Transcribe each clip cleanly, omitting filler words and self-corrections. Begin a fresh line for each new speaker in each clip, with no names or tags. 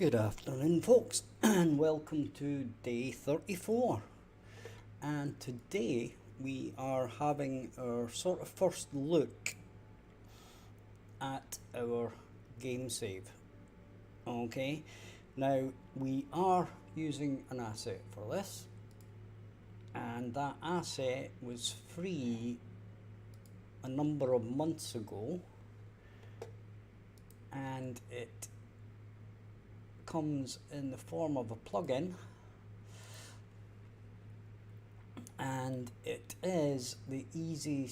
Good afternoon, folks, and welcome to day 34. And today we are having our sort of first look at our game save. Okay, now we are using an asset for this, and that asset was free a number of months ago, and it comes in the form of a plugin, and it is the easy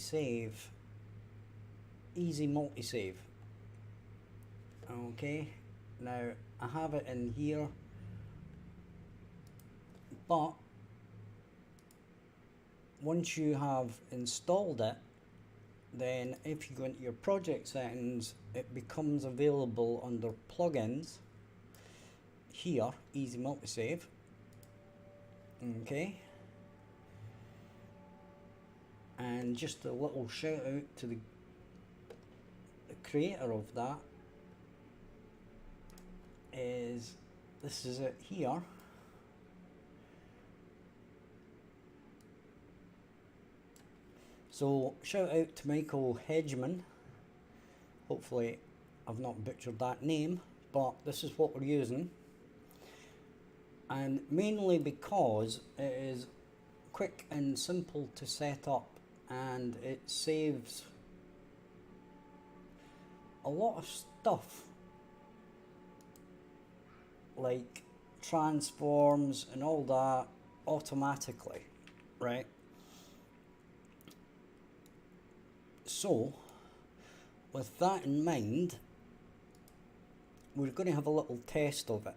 multi-save. Okay, now I have it in here, but once you have installed it, then if you go into your project settings, it becomes available under plugins here, easy multi-save. Okay, and just a little shout out to the creator of that is, this is it here. So shout out to Michael Hedgeman. Hopefully I've not butchered that name, but this is what we're using, and mainly because it is quick and simple to set up, and it saves a lot of stuff like transforms and all that automatically, right? So with that in mind, we're going to have a little test of it.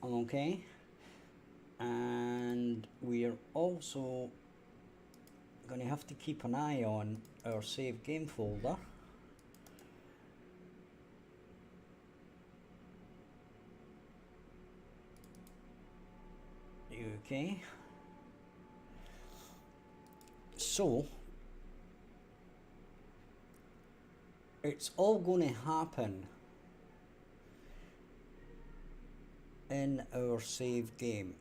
Okay, and we're also going to have to keep an eye on our save game folder. Okay, so it's all going to happen in our save game.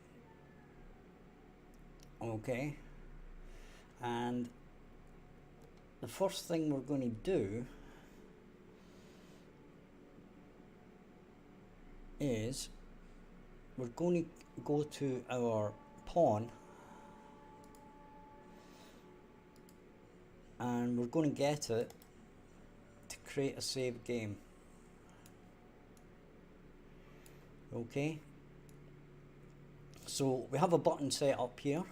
Okay, and the first thing we're going to do is we're going to go to our pawn, and we're going to get it to create a save game. Okay, so we have a button set up here,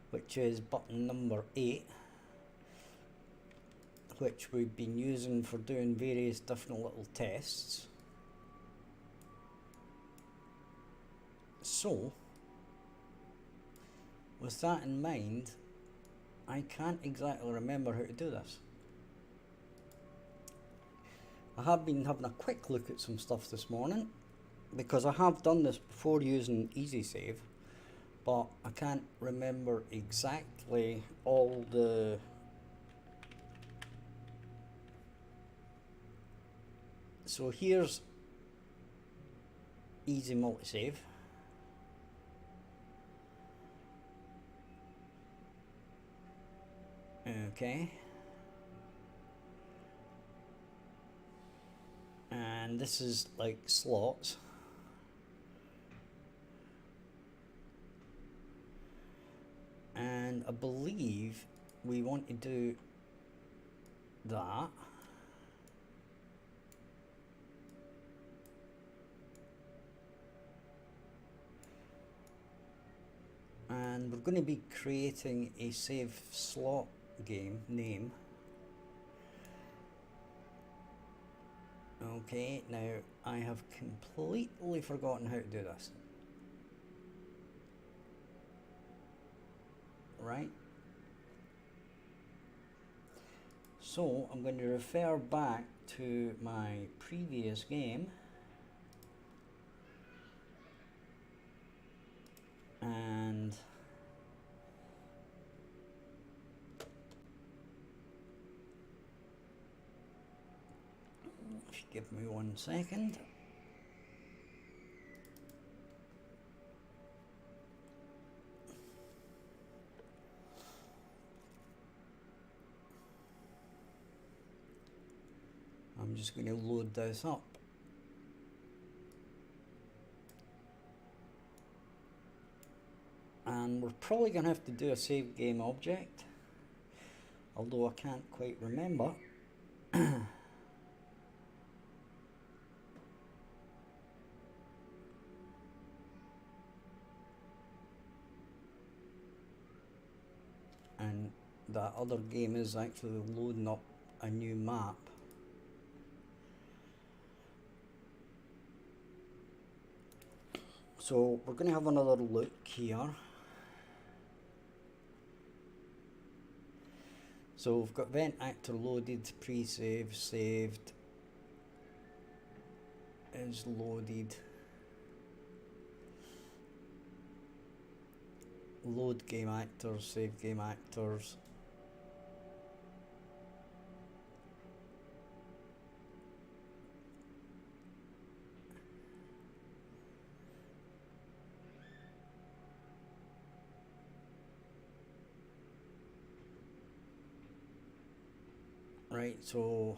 which is button number 8, which we've been using for doing various different little tests. So with that in mind, I can't exactly remember how to do this. I have been having a quick look at some stuff this morning, because I have done this before using easy save, but I can't remember exactly all the so here's easy multi-save. Okay, and this is like slots. And I believe we want to do that. And we're going to be creating a save slot game name. Okay, now I have completely forgotten how to do this. Right, so I'm going to refer back to my previous game, and Give me 1 second. I'm just going to load this up. And we're probably going to have to do a save game object, although I can't quite remember. And that other game is actually loading up a new map. So we're going to have another look here. So we've got vent actor loaded, pre-save, saved, is loaded, load game actors, save game actors. Right, so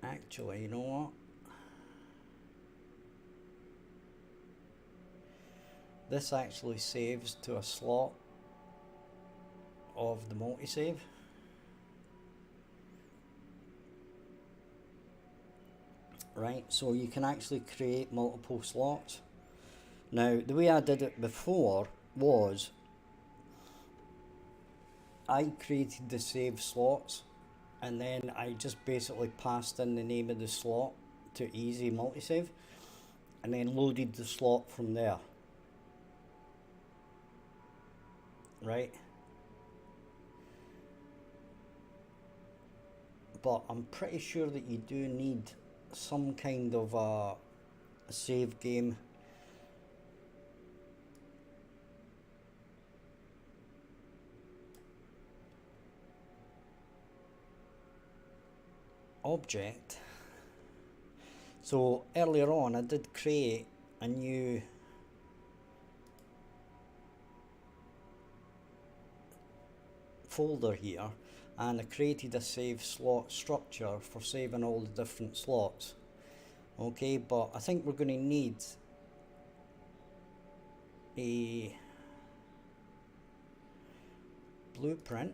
actually, you know what? This actually saves to a slot of the multi-save. Right, so you can actually create multiple slots. Now, the way I did it before was I created the save slots and then I just basically passed in the name of the slot to easy multi-save and then loaded the slot from there. Right? But I'm pretty sure that you do need some kind of a save game object. So earlier on I did create a new folder here and I created a save slot structure for saving all the different slots. Okay, but I think we're going to need a blueprint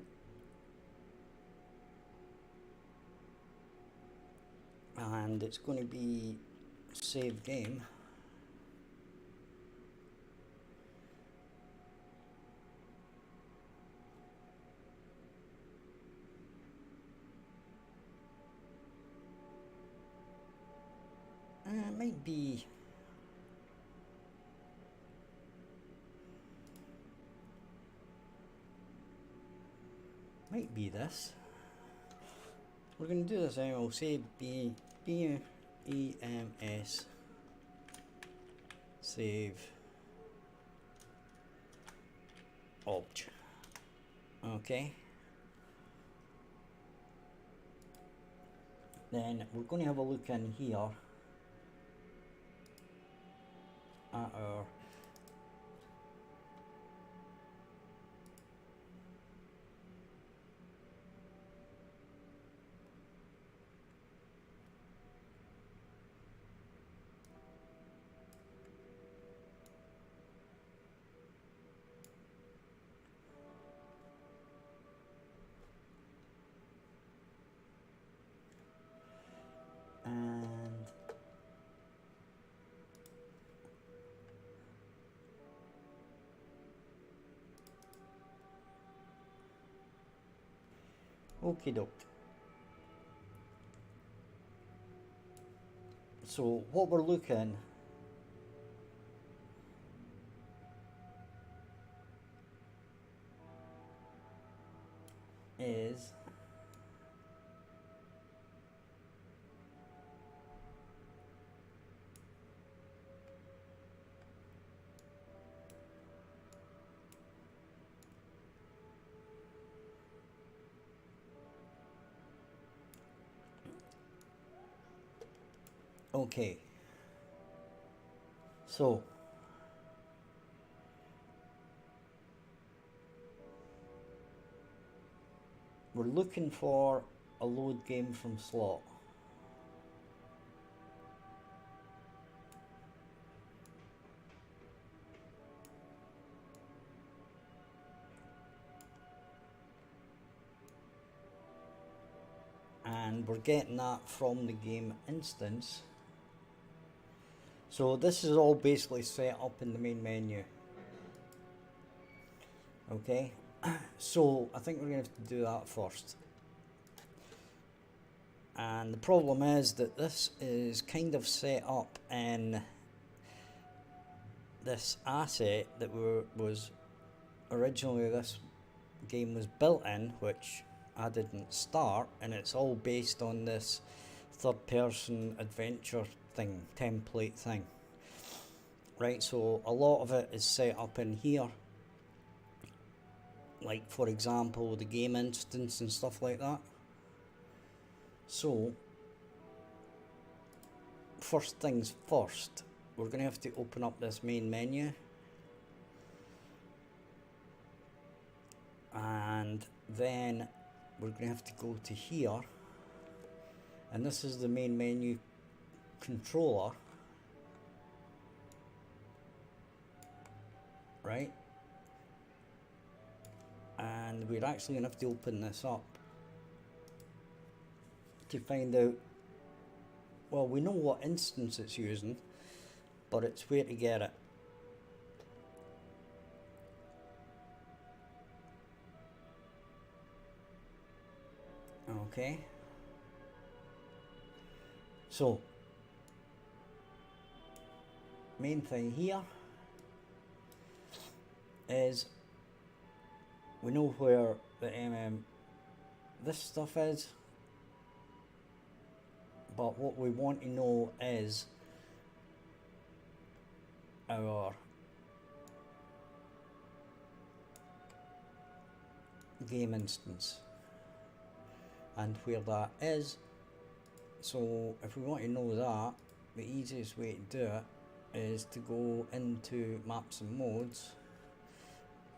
and it's going to be save game. It might be this. We're going to do this anyway. We'll say BEMS save object. Okay. Then we're going to have a look in here at our and okie doke. So what we're looking is Okay, so we're looking for a load game from slot. And we're getting that from the game instance. So this is all basically set up in the main menu. Okay, so I think we're going to have to do that first. And the problem is that this is kind of set up in this asset that was originally this game was built in, which I didn't start, and it's all based on this third person adventure thing, template thing. Right, so a lot of it is set up in here, like for example the game instance and stuff like that. So first things first, we're going to have to open up this main menu, and then we're going to have to go to here, and this is the main menu controller, right? And we're actually going to have to open this up to find out, well, we know what instance it's using, but it's where to get it. Okay, so main thing here is we know where the this stuff is, but what we want to know is our game instance and where that is. So if we want to know that, the easiest way to do it is to go into maps and modes,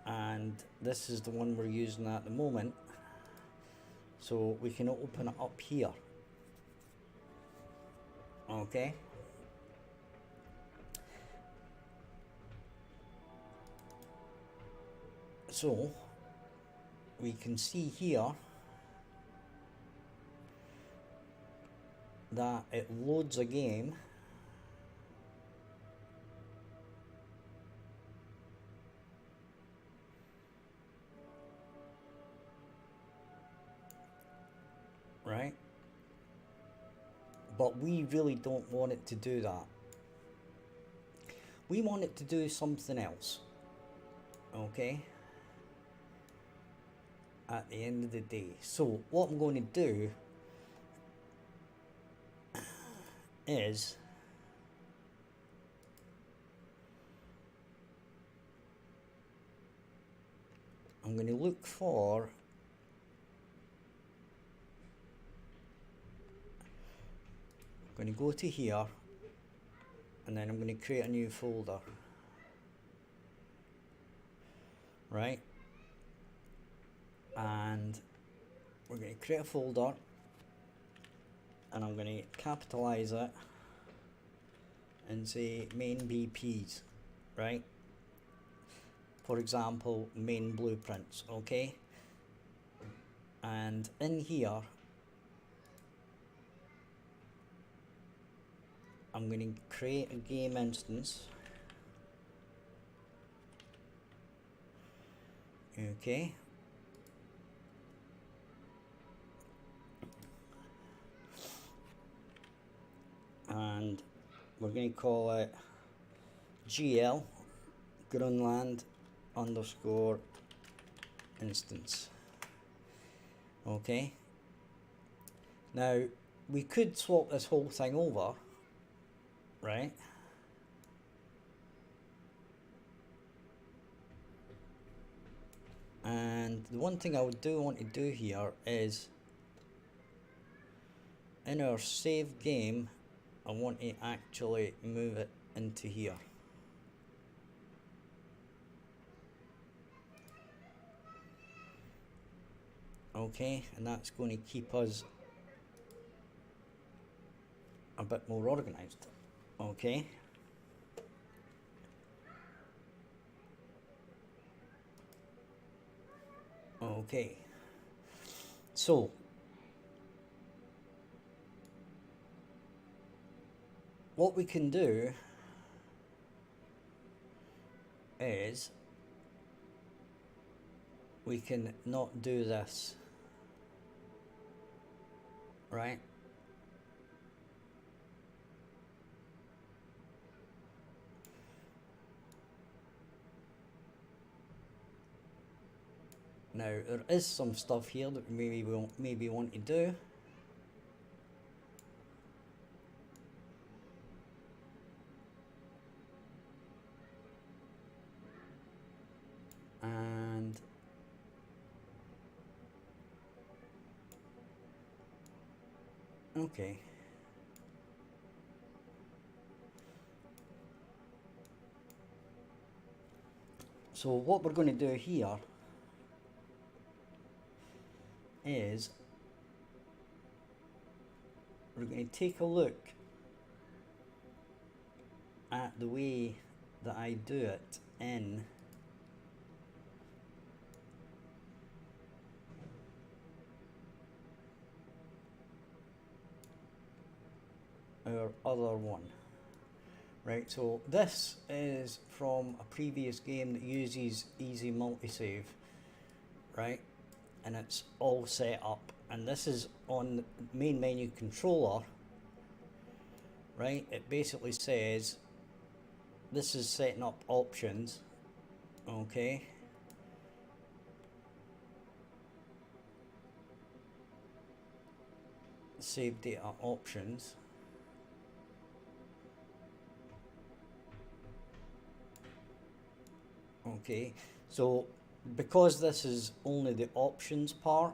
and this is the one we're using at the moment, so we can open it up here. Okay, so we can see here that it loads a game right, but we really don't want it to do that. We want it to do something else, okay, at the end of the day. So what I'm going to do is I'm going to look for I'm going to go to here, and then I'm going to create a new folder, right, and we're going to create a folder, and I'm going to capitalize it and say main BPs, right? For example, main blueprints, okay? And in here, I'm going to create a game instance, okay? And we're going to call it GL Groenland underscore instance. Okay, now we could swap this whole thing over, right? And the one thing I want to do here is in our save game, I want to actually move it into here. Okay, and that's going to keep us a bit more organized. Okay. Okay. So what we can do is we can not do this, right? Now there is some stuff here that we maybe want to do. And okay. So what we're going to do here is we're going to take a look at the way that I do it in our other one. Right, so this is from a previous game that uses easy multi-save, right? And it's all set up, and this is on the main menu controller, right? It basically says this is setting up options, okay? Save data options. Okay, so because this is only the options part,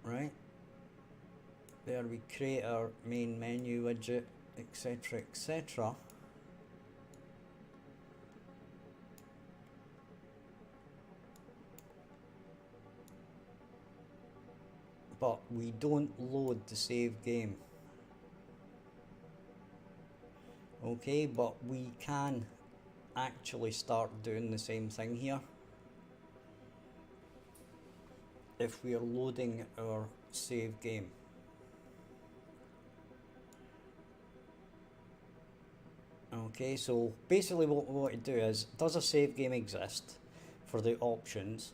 right? There we create our main menu widget, etc, etc. But we don't load the save game. Okay, but we can actually start doing the same thing here if we are loading our save game. Okay, so basically what we want to do is, does a save game exist for the options?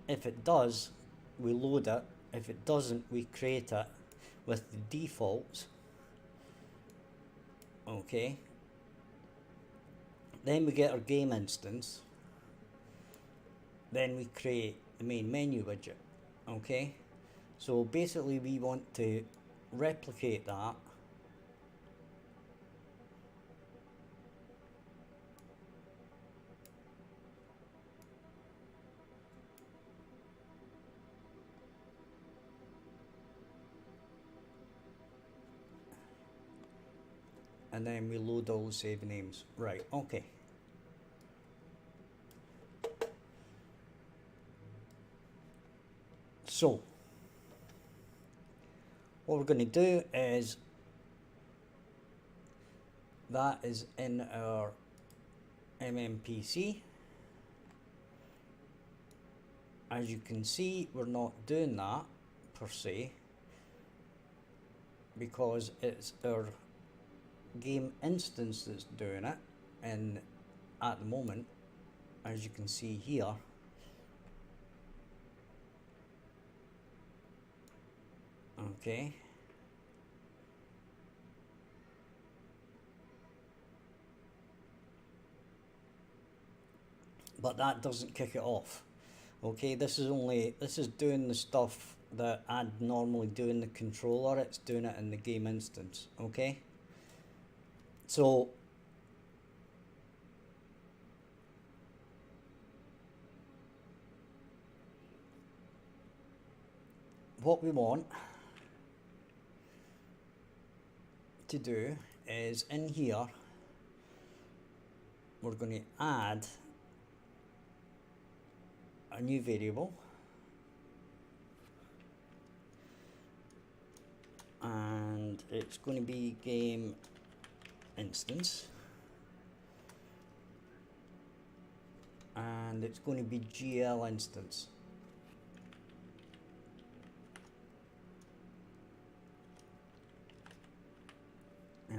If it does, we load it. If it doesn't, we create it with the defaults. Okay, then we get our game instance, then we create the main menu widget. Okay, so basically we want to replicate that and then we load all the save names. Right, okay. So what we're going to do is, that is in our MMPC. As you can see, we're not doing that per se because it's our game instance that's doing it, and at the moment, as you can see here, okay, but that doesn't kick it off. Okay, this is doing the stuff that I'd normally do in the controller. It's doing it in the game instance. Okay, so what we want to do is in here we're going to add a new variable, and it's going to be game instance, and it's going to be GL instance.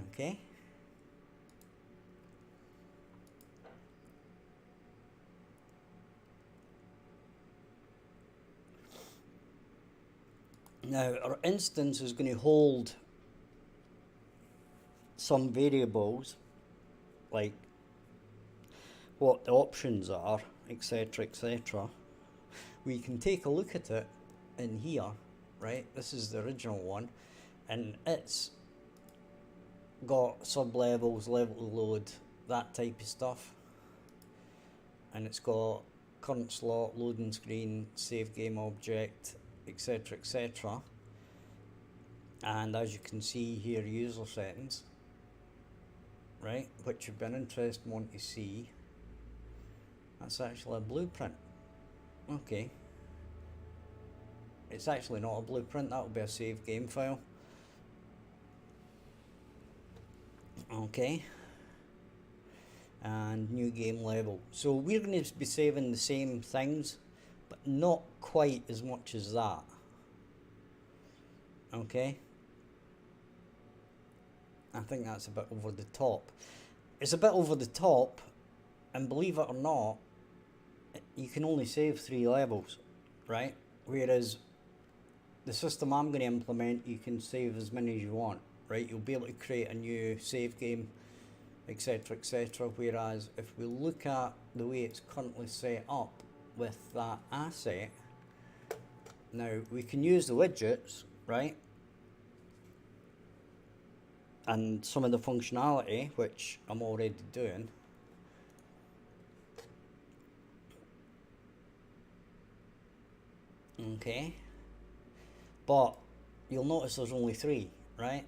Okay. Now our instance is going to hold some variables like what the options are, etc, etc. We can take a look at it in here, right? This is the original one, and it's got sub-levels, level to load, that type of stuff, and it's got current slot, loading screen, save game object, etc, etc. And as you can see here, user settings, right, which would be an interesting one to see. That's actually a blueprint. Okay, it's actually not a blueprint, that will be a save game file. Okay, and new game level. So we're going to be saving the same things, but not quite as much as that. Okay, I think that's a bit over the top. It's a bit over the top, and believe it or not, you can only save 3 levels, right? Whereas the system I'm going to implement, you can save as many as you want, right? You'll be able to create a new save game, etc, etc. Whereas if we look at the way it's currently set up with that asset, now we can use the widgets, right? And some of the functionality, which I'm already doing. Okay, but you'll notice there's only 3, right?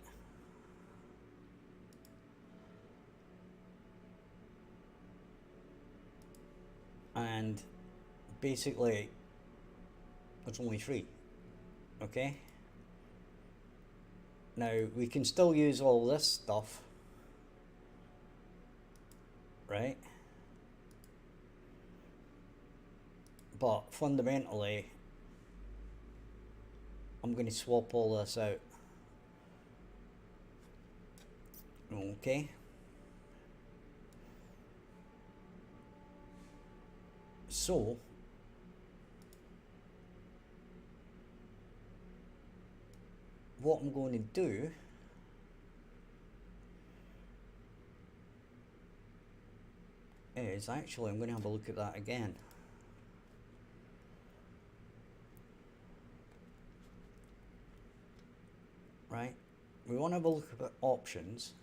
And basically there's only 3. Okay, now we can still use all this stuff, right? But fundamentally I'm going to swap all this out. Okay, so what I'm going to do is actually I'm going to have a look at that again. Right, we want to have a look at options,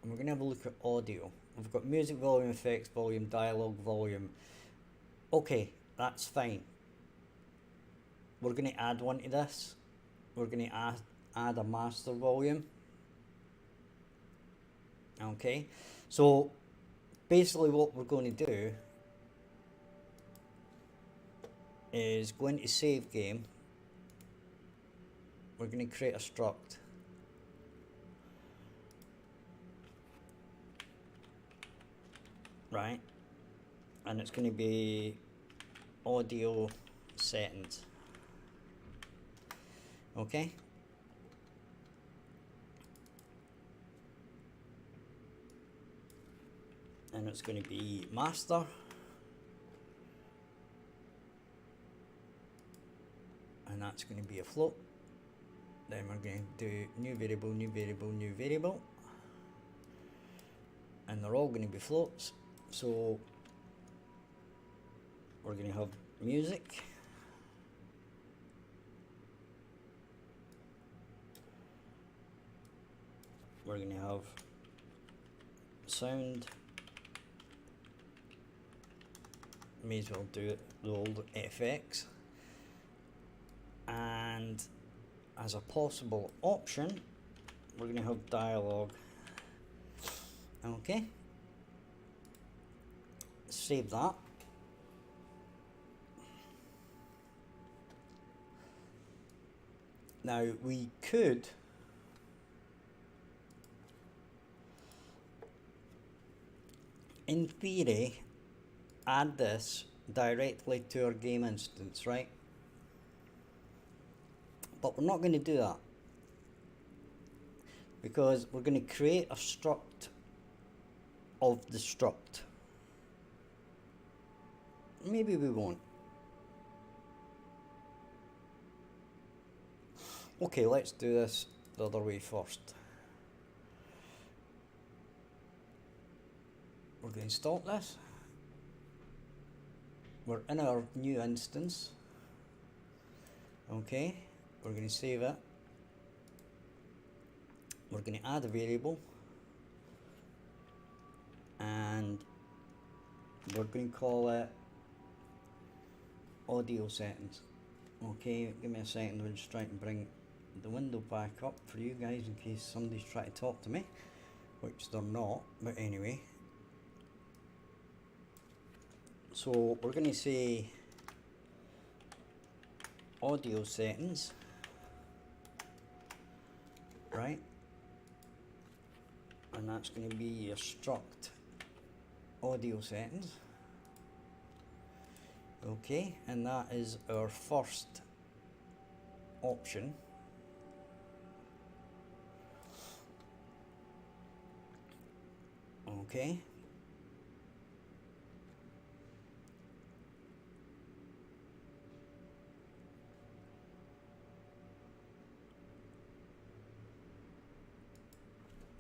and we're going to have a look at audio. We've got music volume, effects volume, dialogue volume. Okay, that's fine. We're going to add one to this. We're going to add a master volume. Okay, so basically what we're going to do is go into save game. We're going to create a struct. Right, and it's going to be audio settings. Okay, and it's going to be master, and that's going to be a float. Then we're going to do new variable, new variable, new variable, and they're all going to be floats. So we're going to have music, we're going to have sound, may as well do it the old FX, as a possible option, we're going to have dialogue. Okay, save that. Now we could in theory add this directly to our game instance, right? But we're not going to do that because we're going to create a struct of the struct. Maybe we won't. Okay, let's do this the other way first. We're going to stop this. We're in our new instance. Okay, we're going to save it. We're going to add a variable. And we're going to call it audio settings. Okay, give me a second, we're just trying to bring the window back up for you guys in case somebody's trying to talk to me, which they're not, but anyway. So we're going to say audio settings, right? And that's going to be your struct audio settings. Okay, and that is our first option. Okay.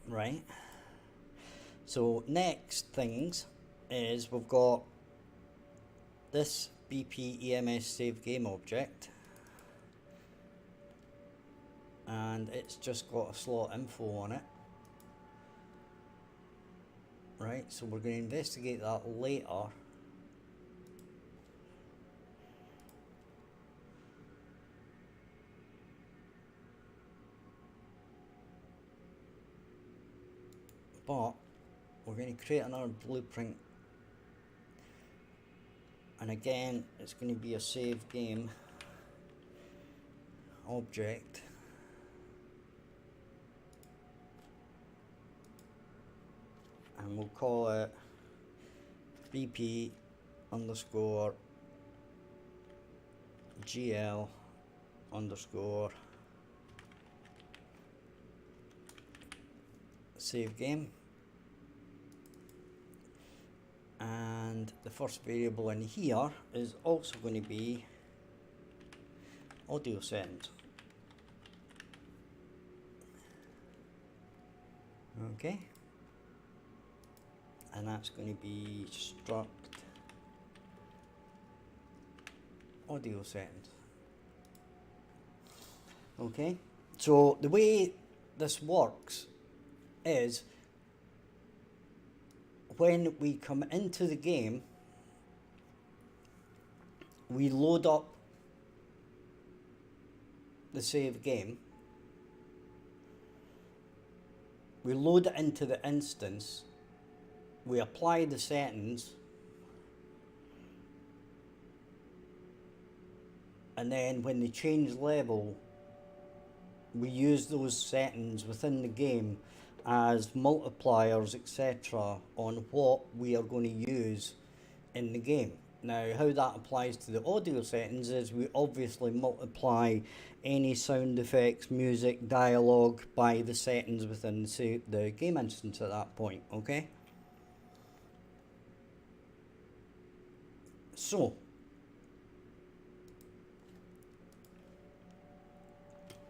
Right. So next things is we've got this BP EMS save game object, and it's just got a slot info on it. Right, so we're going to investigate that later. But we're going to create another blueprint, and again it's going to be a save game object. And we'll call it BP underscore GL underscore save game. And the first variable in here is also going to be audio settings. Okay. And that's going to be struct audio settings. Okay, so the way this works is when we come into the game, we load up the save game, we load it into the instance, we apply the settings, and then when they change level, we use those settings within the game as multipliers, etc., on what we are going to use in the game. Now, how that applies to the audio settings is we obviously multiply any sound effects, music, dialogue by the settings within the game instance at that point, okay? So,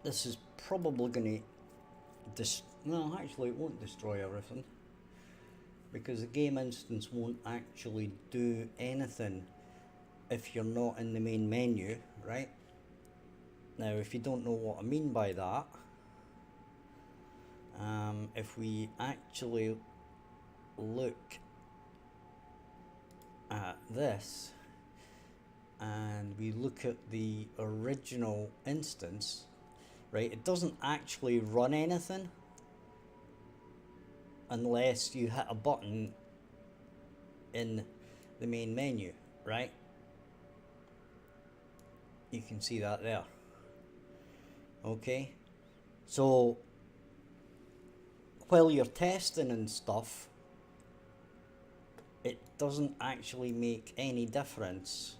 this is probably going to no, actually it won't destroy everything, because the game instance won't actually do anything if you're not in the main menu, right? Now, if you don't know what I mean by that, if we actually look at this and we look at the original instance, right? It doesn't actually run anything unless you hit a button in the main menu, right? You can see that there. Okay, so while you're testing and stuff, it doesn't actually make any difference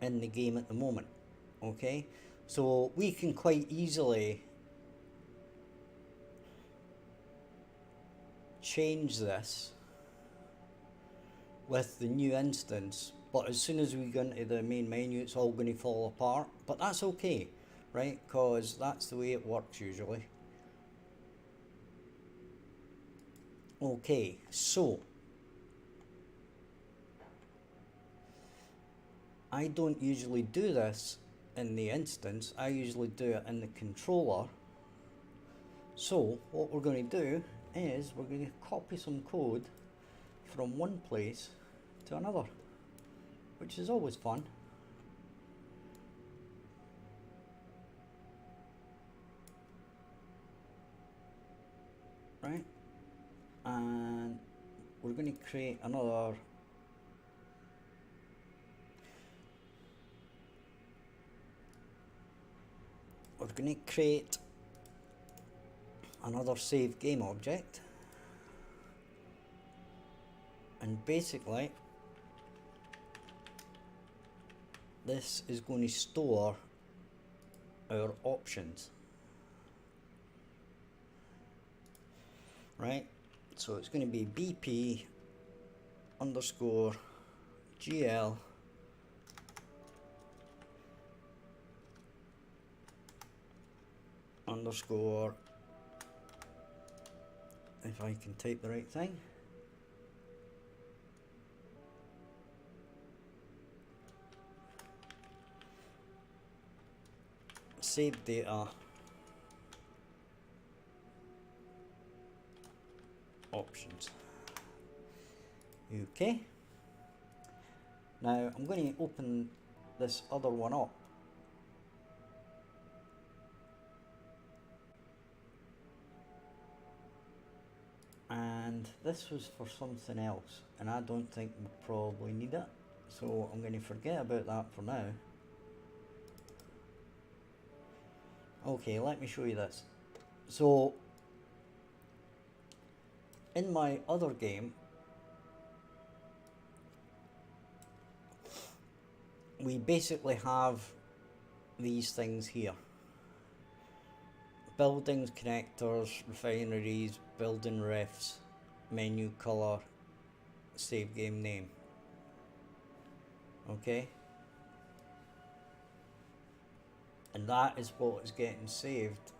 in the game at the moment. Okay, so we can quite easily change this with the new instance, but as soon as we go into the main menu, it's all going to fall apart. But that's okay, right? Because that's the way it works usually. Okay, so I don't usually do this in the instance. I usually do it in the controller. So what we're going to do is we're going to copy some code from one place to another, which is always fun. Right? And we're going to create another save game object, and basically this is going to store our options, right? So it's going to be bp underscore gl underscore, if I can type the right thing, save data options. Okay, now I'm going to open this other one up. And this was for something else, and I don't think we probably need it, so I'm going to forget about that for now. Okay, let me show you this. So in my other game, we basically have these things here: buildings, connectors, refineries, building refs, menu color, save game name. Okay, and that is what is getting saved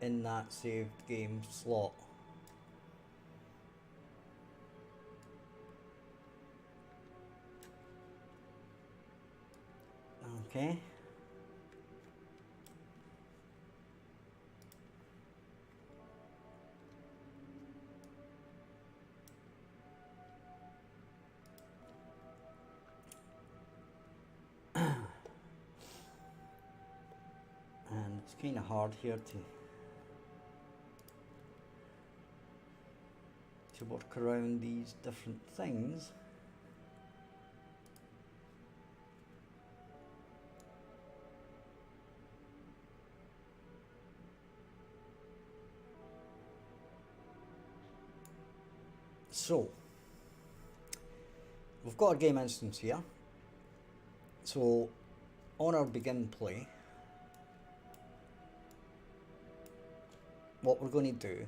in that saved game slot. Okay, and it's kind of hard here to work around these different things. So we've got a game instance here. So on our begin play, what we're going to do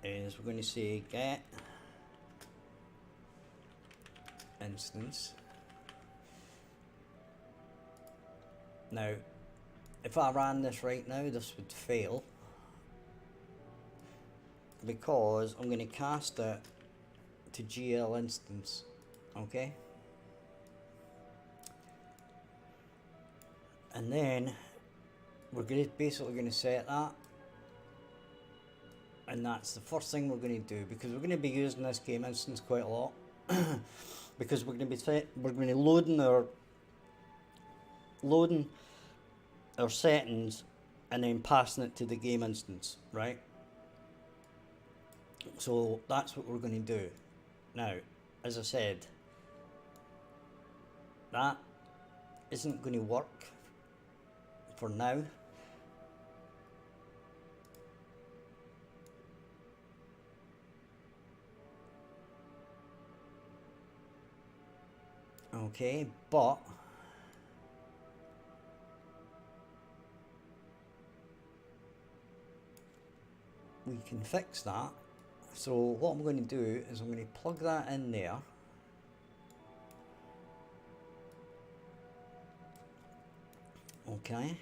is we're going to say get instance. Now if I ran this right now, this would fail because I'm going to cast it to GL instance. Okay, and then we're basically going to set that, and that's the first thing we're going to do because we're going to be using this game instance quite a lot. because we're going to be loading our settings and then passing it to the game instance, right? So that's what we're going to do. Now, as I said, that isn't going to work for now. Okay, but we can fix that. So what I'm going to do is I'm going to plug that in there. Okay.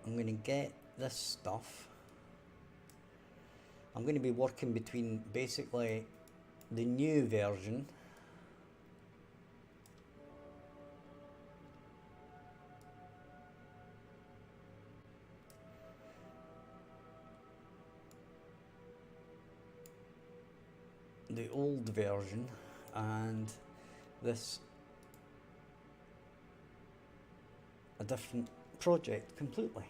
I'm going to get this stuff. I'm going to be working between basically the new version the old version and this a different project completely.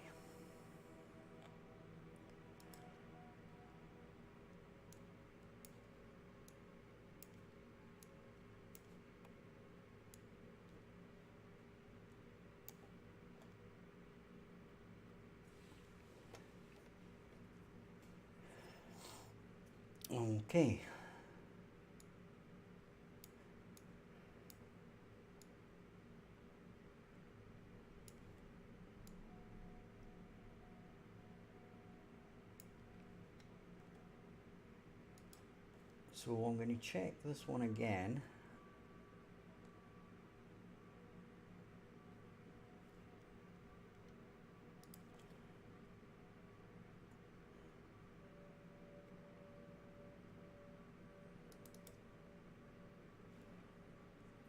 Okay. So I'm going to check this one again.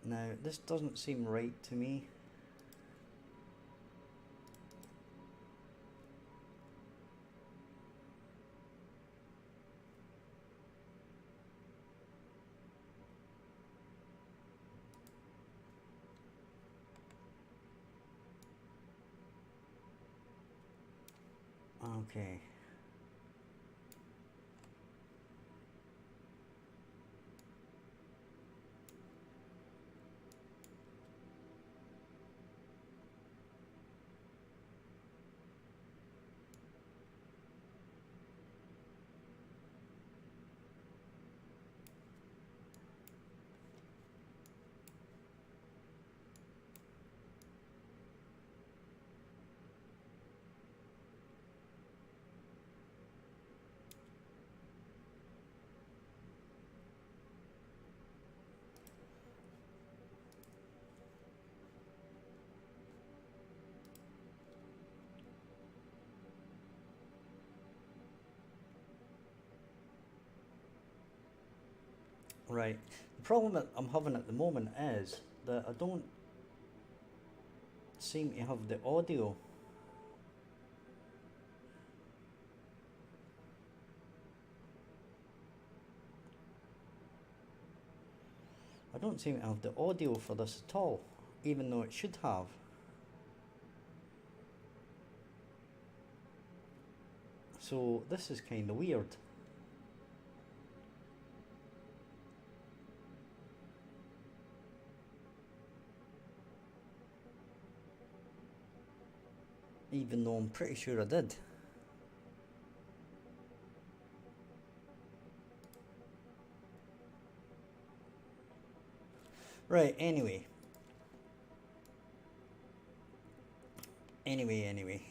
Now this doesn't seem right to me. Okay. Right. The problem that I'm having at the moment is that I don't seem to have the audio. I don't seem to have the audio for this at all, even though it should have. So this is kind of weird. Even though I'm pretty sure I did. Right, anyway. Anyway.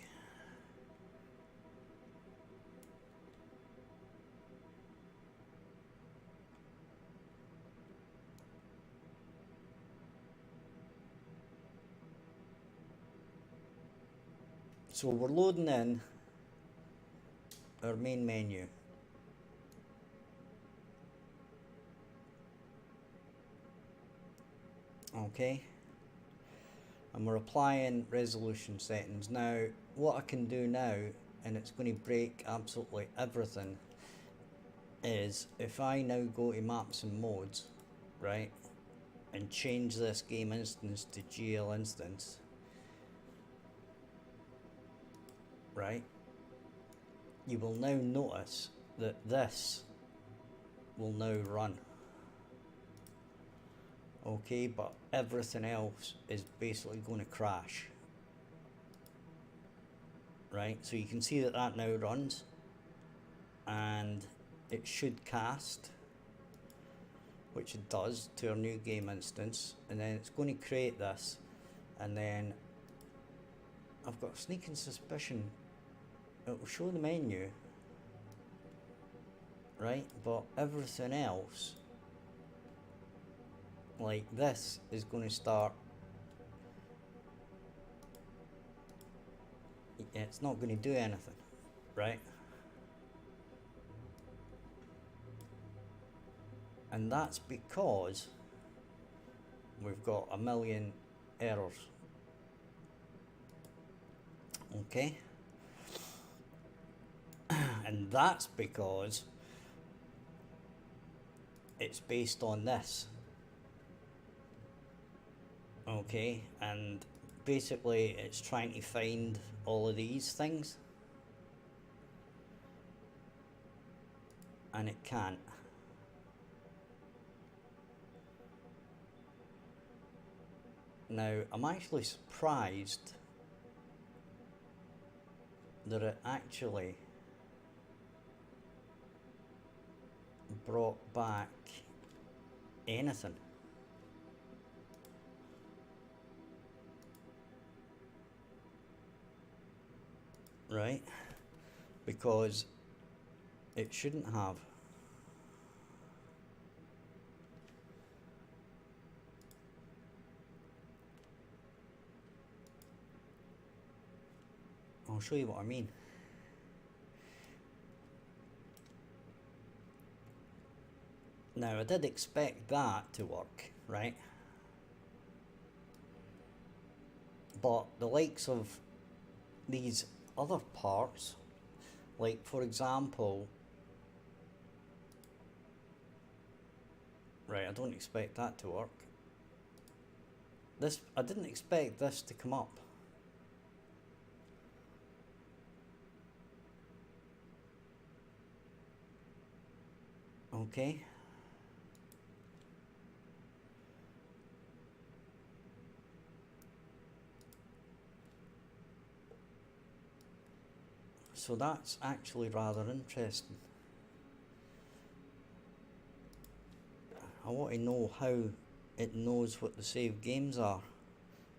So we're loading in our main menu. Okay. And we're applying resolution settings. Now, what I can do now, and it's going to break absolutely everything, is if I now go to maps and modes, right, and change this game instance to GL instance, right, you will now notice that this will now run. Okay, but everything else is basically going to crash. Right, so you can see that that now runs, and it should cast, which it does, to our new game instance, and then it's going to create this, and then I've got a sneaking suspicion it will show the menu, right, but everything else, like this, is going to start, it's not going to do anything, right? And that's because we've got a million errors. Okay? And that's because it's based on this. Okay? And basically it's trying to find all of these things. And it can't. Now, I'm actually surprised that it actually brought back anything. Right? Because it shouldn't have. I'll show you what I mean. Now, I did expect that to work, right? But the likes of these other parts, like for example, right, I don't expect that to work. This, I didn't expect this to come up. Okay. So that's actually rather interesting. I want to know how it knows what the saved games are,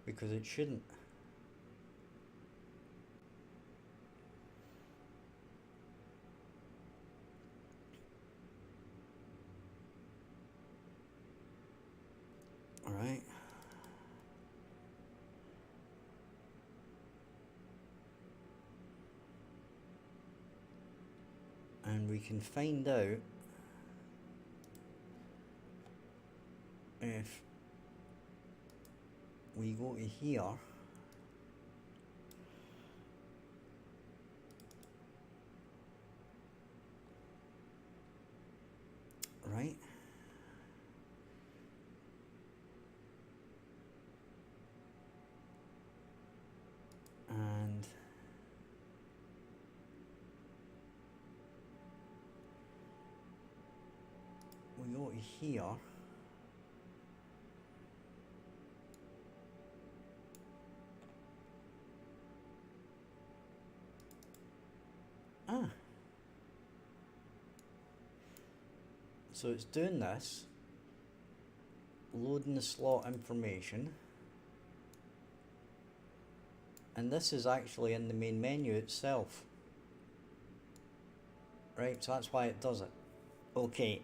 because it shouldn't. Alright. And we can find out if we go to here, right? And we go to here. Ah. So it's doing this, loading the slot information, and this is actually in the main menu itself. Right, so that's why it does it. Okay,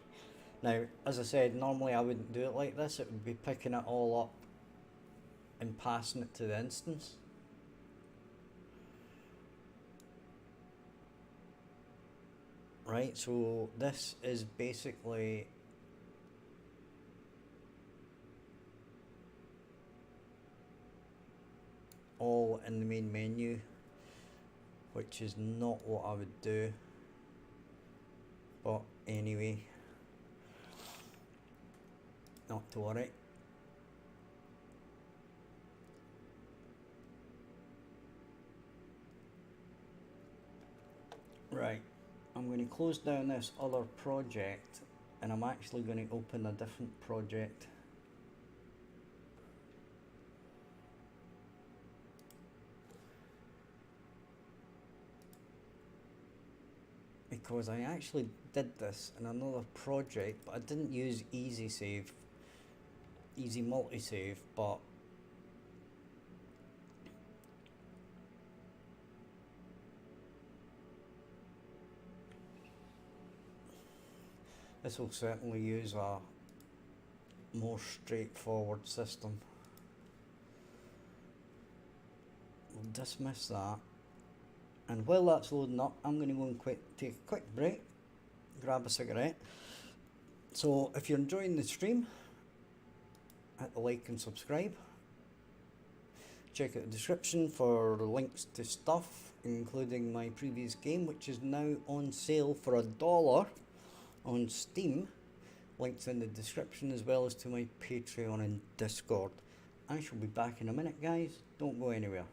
now as I said, normally I wouldn't do it like this, it would be picking it all up and passing it to the instance. Right, so this is basically all in the main menu, which is not what I would do. But anyway, not to worry. Right, I'm going to close down this other project and I'm actually going to open a different project. Because I actually did this in another project, but I didn't use easy save, easy multi-save, but this will certainly use a more straightforward system. We'll dismiss that. And while that's loading up, I'm going to go and take a quick break, grab a cigarette. So if you're enjoying the stream, hit the like and subscribe. Check out the description for links to stuff, including my previous game, which is now on sale for $1 on Steam. Links in the description, as well as to my Patreon and Discord. I shall be back in a minute, guys. Don't go anywhere.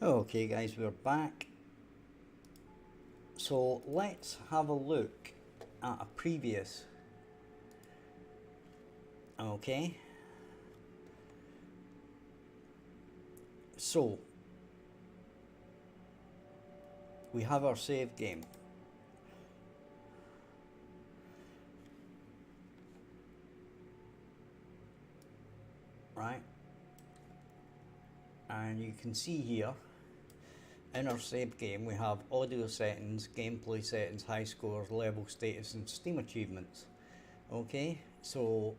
Okay guys, we're back. So let's have a look at a previous. Okay. So we have our save game. Right. And you can see here in our save game we have audio settings, gameplay settings, high scores, level status and Steam achievements. Okay, so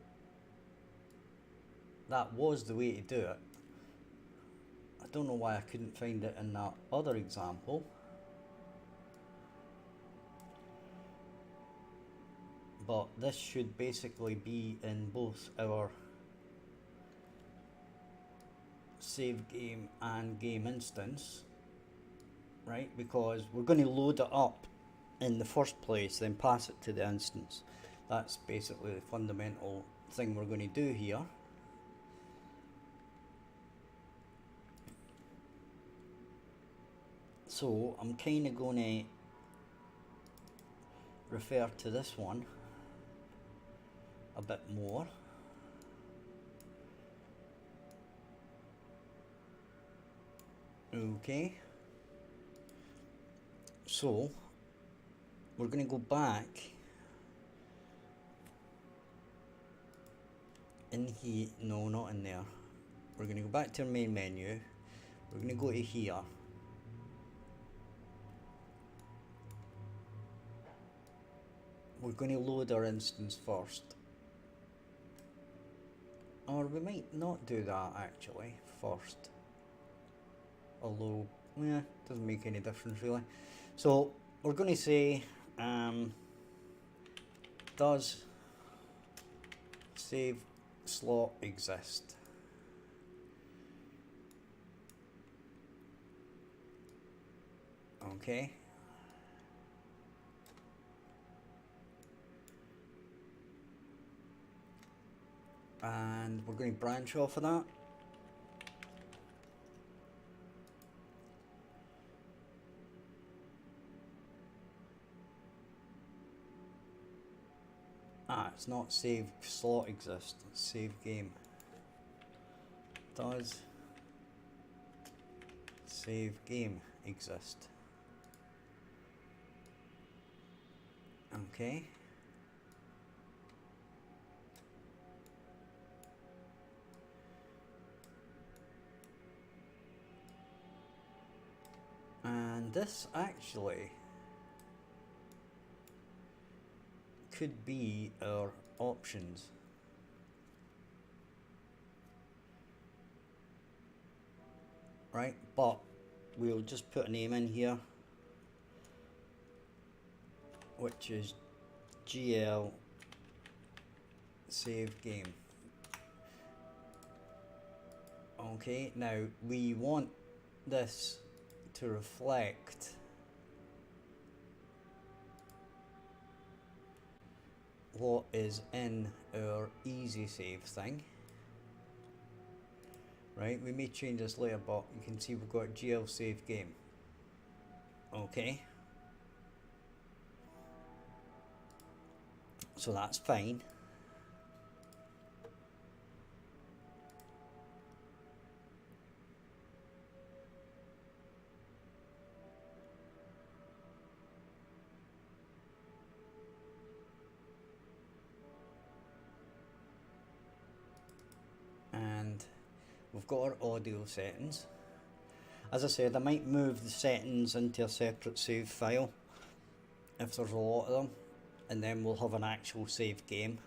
that was the way to do it. I don't know why I couldn't find it in that other example. But this should basically be in both our save game and game instance, right? Because we're going to load it up in the first place, then pass it to the instance. That's basically the fundamental thing we're going to do here. So I'm kind of going to refer to this one a bit more. Okay, so we're going to go back in here. No, not in there. We're going to go back to our main menu. We're going to go to here. We're going to load our instance first. Or we might not do that actually first. Although, yeah, doesn't make any difference really. So we're going to say, does save slot exist? Okay. And we're going to branch off of that. It's not save slot exist, it's save game. Does save game exist? Okay. And this actually could be our options. Right, but we'll just put a name in here, which is GL save game. Okay, now we want this to reflect what is in our easy save thing. Right, we may change this later, but you can see we've got GL save game. Okay, so that's fine. And we've got our audio settings. As I said, I might move the settings into a separate save file if there's a lot of them, and then we'll have an actual save game.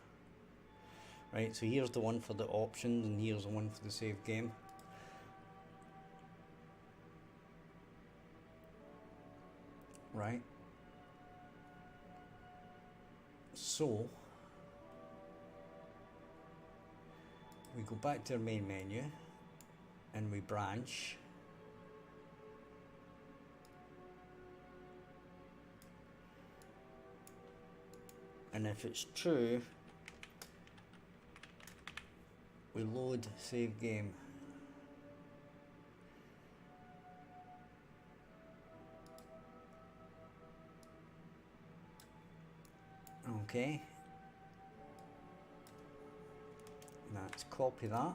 Right, so here's the one for the options and here's the one for the save game. Right, so we go back to our main menu and we branch. And if it's true, we load save game. Okay. Let's copy that.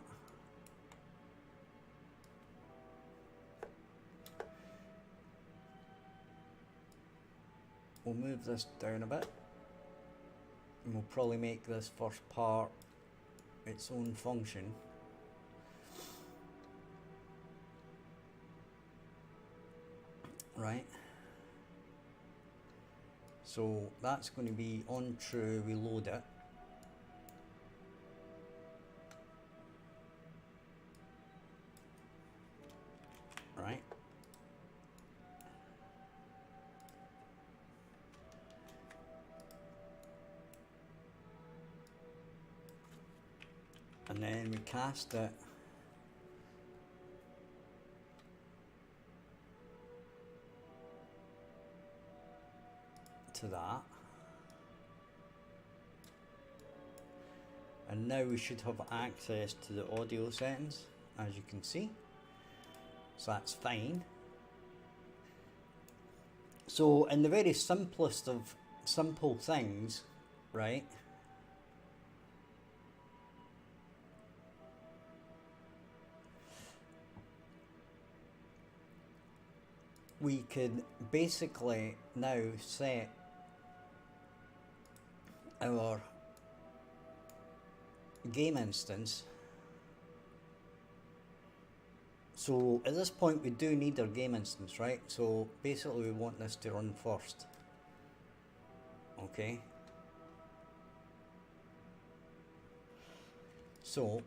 We'll move this down a bit. And we'll probably make this first part its own function. Right. So that's going to be on true, we load it. Right. And then we cast it to that. And now we should have access to the audio settings, as you can see. So that's fine. So in the very simplest of simple things, right? We could basically now set our game instance. So at this point we do need our game instance, right? So basically we want this to run first. Okay. So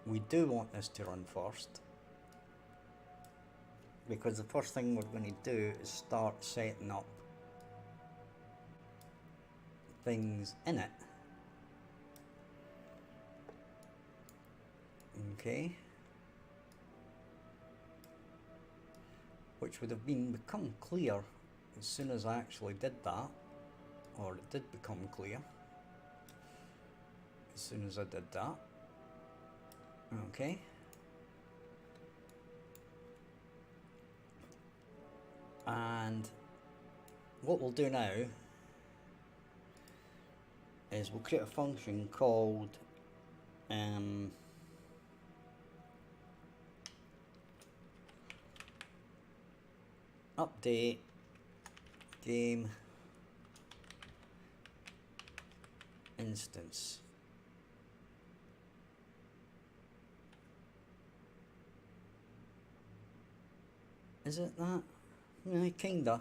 we do want this to run first, because the first thing we're going to do is start setting up things in it. Okay. Which would have become clear as soon as I actually did that, or it did become clear as soon as I did that. Okay. And what we'll do now is we'll create a function called update game instance. Is it that? Yeah, kinda.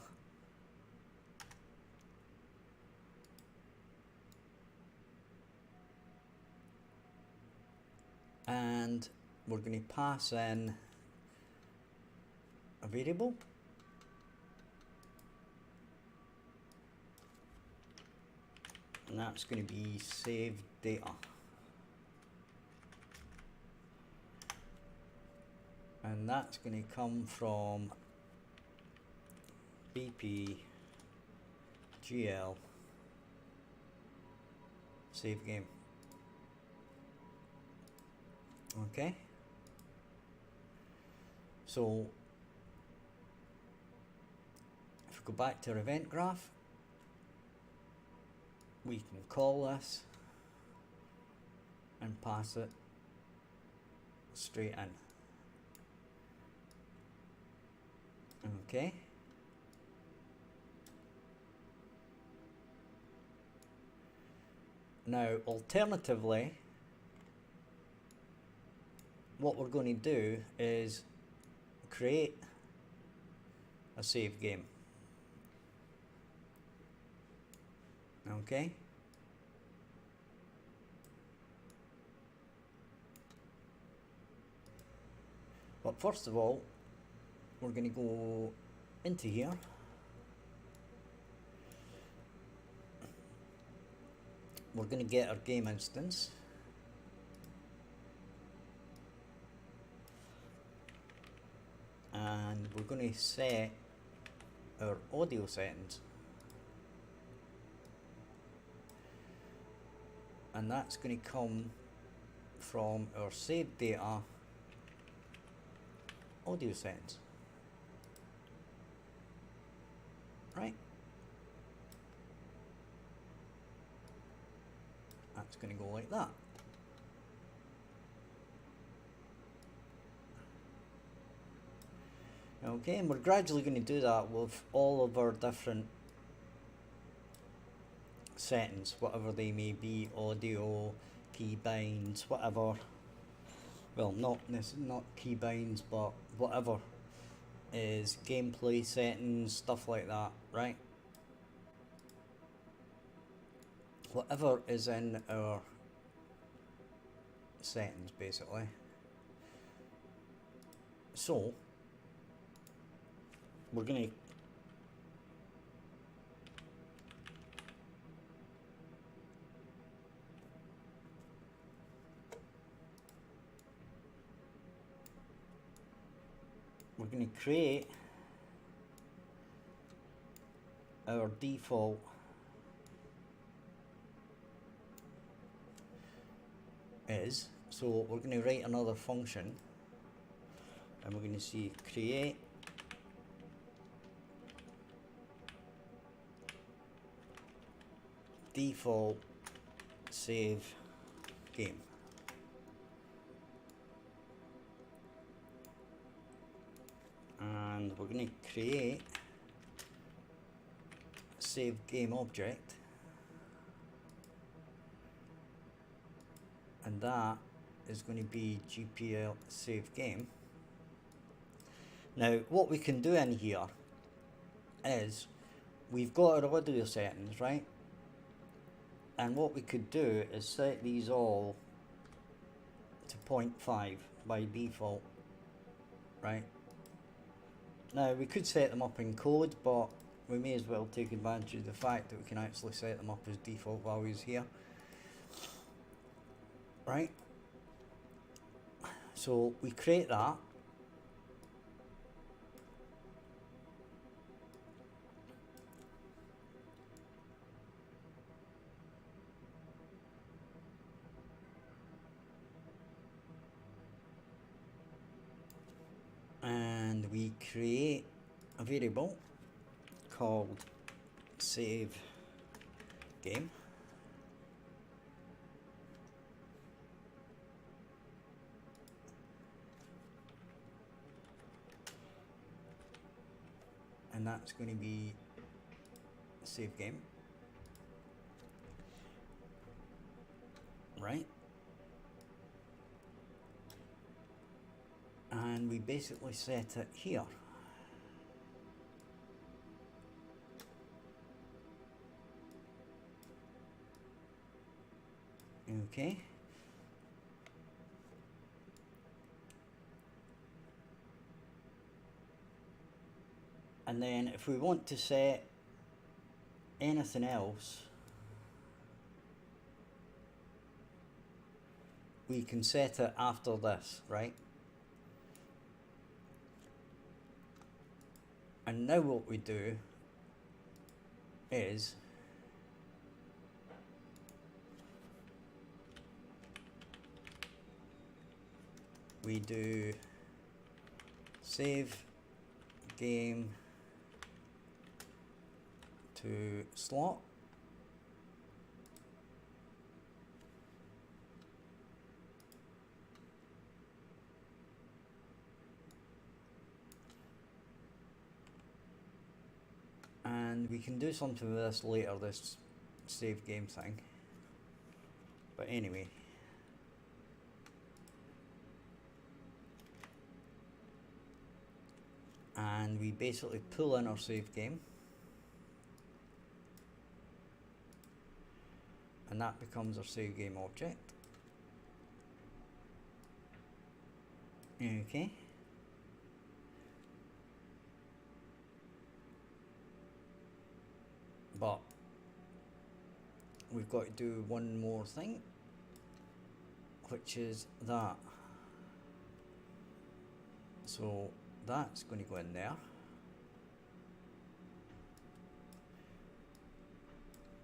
And we're going to pass in a variable. And that's going to be saved data. And that's going to come from BP GL save game. Okay. So if we go back to our event graph, we can call this and pass it straight in. Okay. Now, alternatively, what we're going to do is create a save game. Okay. But first of all, we're going to go into here. We're going to get our game instance. And we're going to set our audio settings. And that's going to come from our saved data audio settings. Right. It's going to go like that. Okay, and we're gradually going to do that with all of our different settings, whatever they may be, audio, keybinds, whatever. Well, not keybinds, but whatever is gameplay settings, stuff like that, right? Whatever is in our settings, basically. So we're going to create our default is, so we're going to write another function, and we're going to see create default save game. And we're going to create a save game object, and that is going to be GPL save game. Now what we can do in here is we've got our audio settings, right? And what we could do is set these all to 0.5 by default, right? Now we could set them up in code, but we may as well take advantage of the fact that we can actually set them up as default values here, right? So we create that, and we create a variable called save game, and that's going to be save game, right? And we basically set it here. Okay. And then if we want to set anything else, we can set it after this, right? And now what we do is we do save game to slot, and we can do something with this later, this save game thing, but anyway. And we basically pull in our save game, and that becomes our save game object. Okay. But we've got to do one more thing, which is that. So that's going to go in there.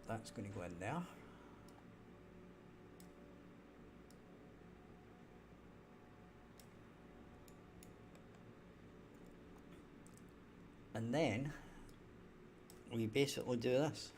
That's going to go in there. And then we basically do this.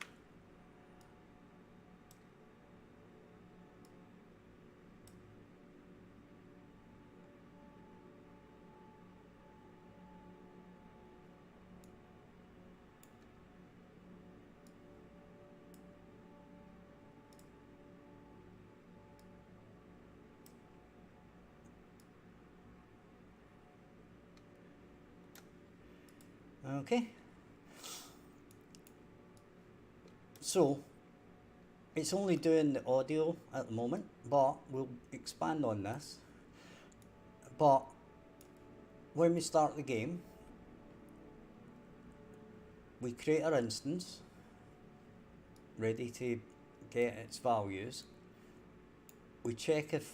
Okay, so it's only doing the audio at the moment, but we'll expand on this. But when we start the game, we create our instance ready to get its values. We check if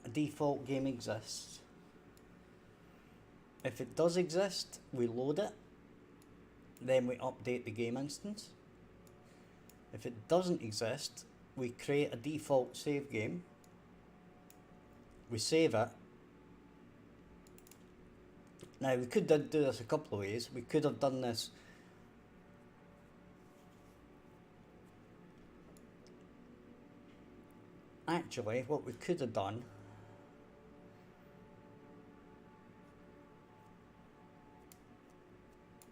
a default game exists. If it does exist, we load it. Then we update the game instance. If it doesn't exist, we create a default save game. We save it. Now we could do this a couple of ways. We could have done this actually what we could have done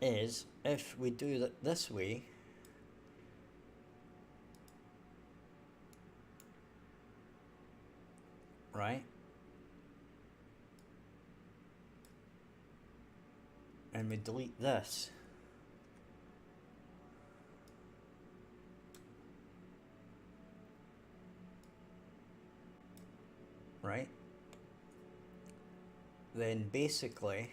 is if we do it this way, right, and we delete this, right, then basically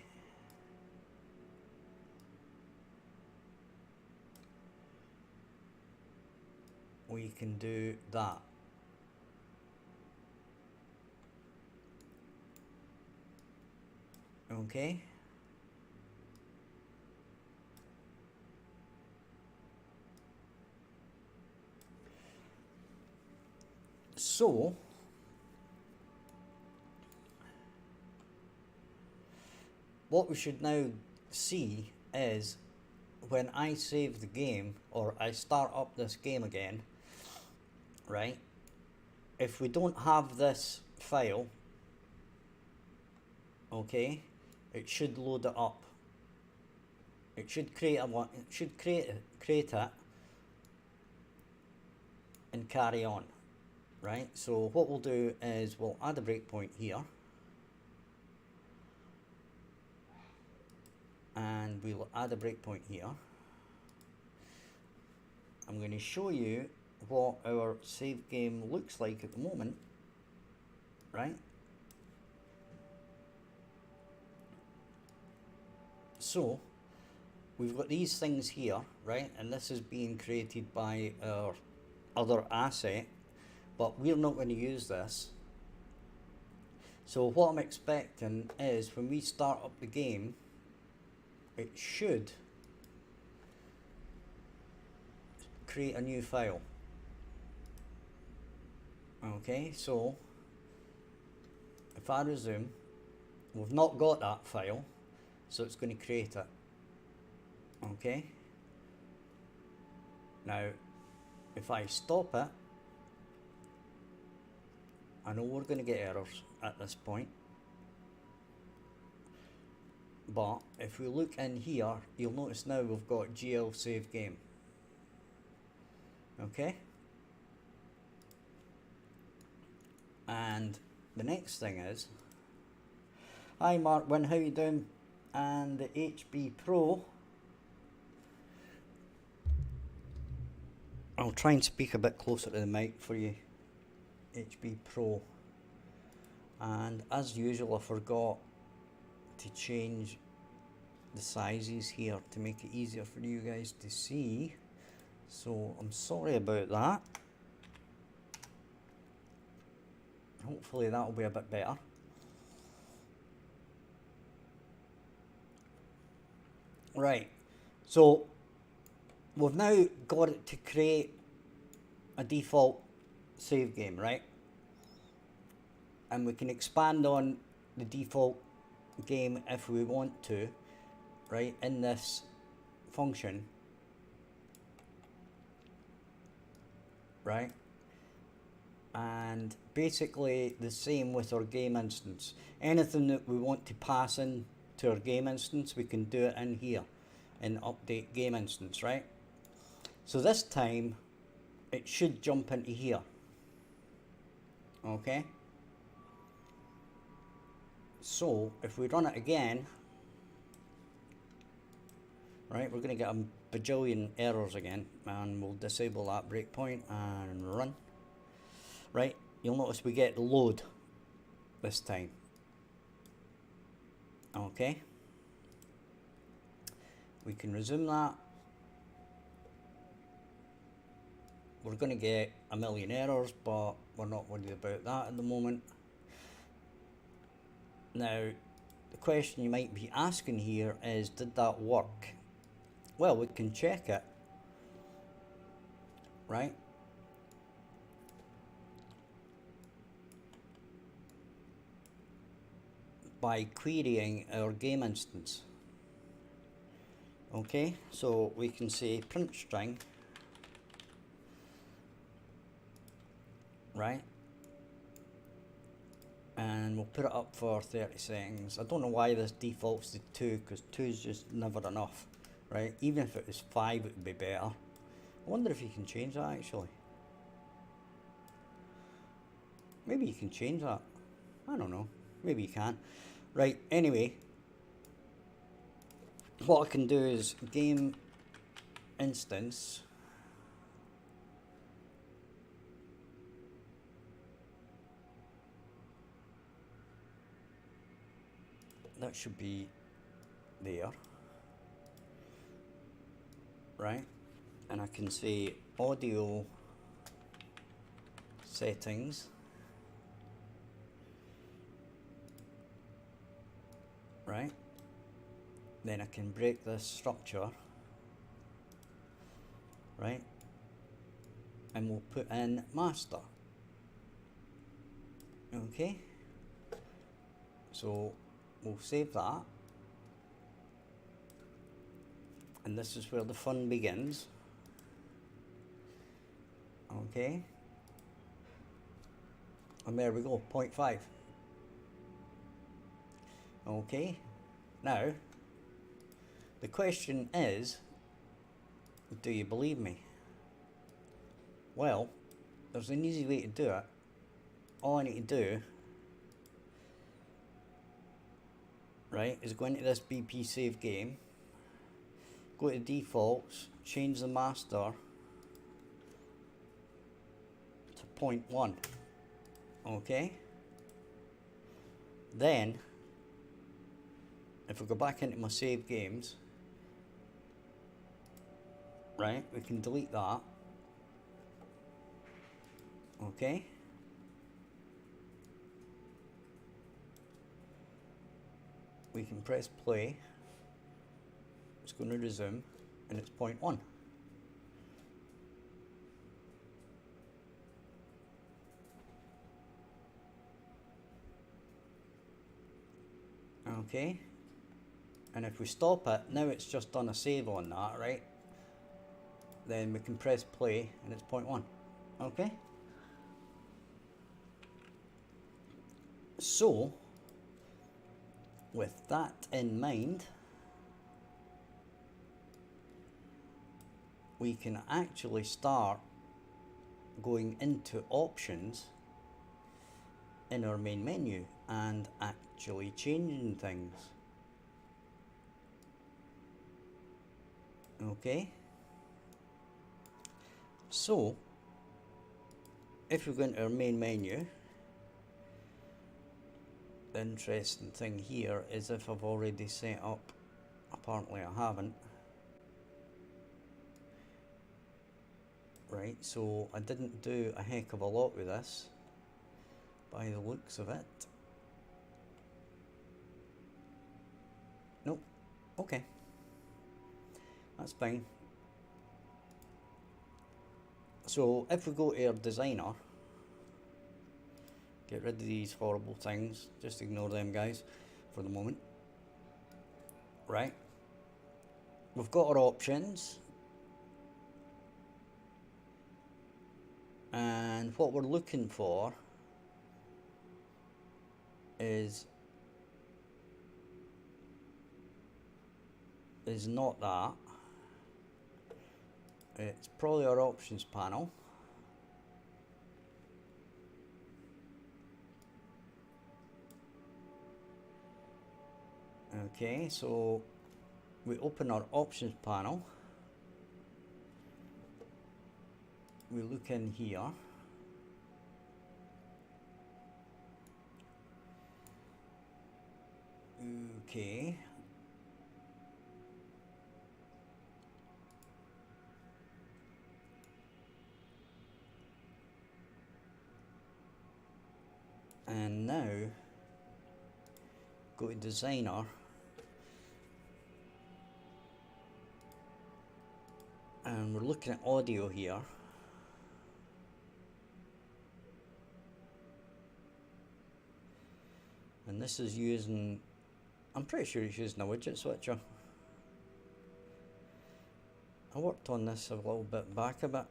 we can do that. Okay, so what we should now see is when I save the game or I start up this game again, right, if we don't have this file, okay, it should load it up. It should create one. It should create it and carry on, right? So what we'll do is we'll add a breakpoint here, and we'll add a breakpoint here. I'm going to show you what our save game looks like at the moment, right? So we've got these things here, right, and this is being created by our other asset, but we're not going to use this. So what I'm expecting is when we start up the game, it should create a new file. Okay, so if I resume, we've not got that file, so it's going to create it. Okay, now if I stop it, I know we're going to get errors at this point, but if we look in here, you'll notice now we've got GL save game. Okay, and the next thing is, hi Mark Wynn, how you doing? And the HB Pro, I'll try and speak a bit closer to the mic for you, HB Pro. And as usual, I forgot to change the sizes here to make it easier for you guys to see, so I'm sorry about that. Hopefully that'll be a bit better. Right, so we've now got it to create a default save game, right? And we can expand on the default game if we want to, right, in this function, right? And basically the same with our game instance. Anything that we want to pass in to our game instance, we can do it in here in update game instance, right? So this time it should jump into here. Okay, so if we run it again, Right, we're going to get a bajillion errors again, and we'll disable that breakpoint and run. Right, you'll notice we get load this time. Okay, we can resume that. We're going to get a million errors, but we're not worried about that at the moment. Now, the question you might be asking here is, did that work? Well, we can check it, right? By querying our game instance. Okay, so we can say print string, right? And we'll put it up for 30 seconds. I don't know why this defaults to 2, because 2 is just never enough, right? Even if it was 5, it would be better. I wonder if you can change that actually. Maybe you can change that. I don't know. Maybe you can. Right, anyway. What I can do is game instance. That should be there. Right? And I can say audio settings. Right? Then I can break this structure. Right? And we'll put in master. Okay? So we'll save that. And this is where the fun begins. Okay. And there we go, 0.5. Okay. Now, the question is, do you believe me? Well, there's an easy way to do it. All I need to do, right, is go into this BP save game, go to defaults, change the master to 0.1. Okay. Then, if we go back into my save games, right, we can delete that. Okay. We can press play. It's going to resume, and it's 0.1. Okay. And if we stop it, now it's just done a save on that, right? Then we can press play, and it's 0.1. Okay. So, with that in mind, we can actually start going into options in our main menu and actually changing things. Okay. So, if we go into our main menu, the interesting thing here is if I've already set up, apparently I haven't. Right, so I didn't do a heck of a lot with this, by the looks of it. Nope, okay. That's fine. So if we go to our designer, get rid of these horrible things, just ignore them guys for the moment. Right, we've got our options, and what we're looking for is not that. It's probably our options panel. Okay, so we open our options panel, we look in here, okay, and now go to designer, and we're looking at audio here. And this is using, I'm pretty sure it's using a widget switcher. I worked on this a little bit back a bit,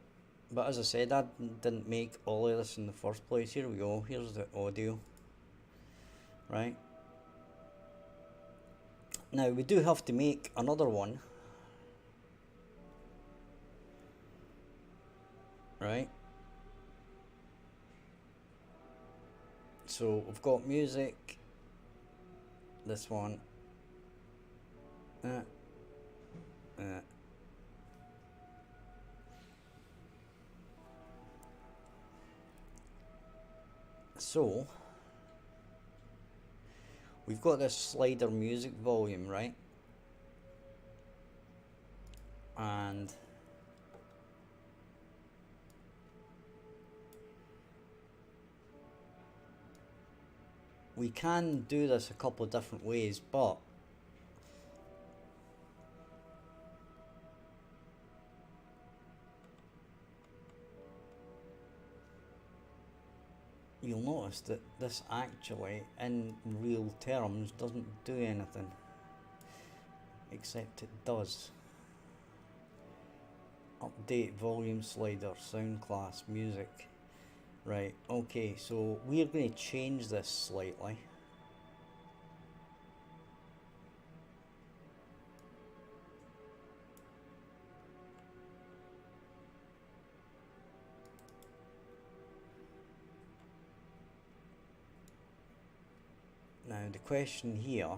but as I said, I didn't make all of this in the first place. Here we go, here's the audio, right? Now we do have to make another one, right? So we've got music, this one, so we've got this slider music volume, right? And we can do this a couple of different ways, but you'll notice that this actually, in real terms, doesn't do anything, except it does. Update volume slider, sound class, music. Right, okay, so we're going to change this slightly. Now the question here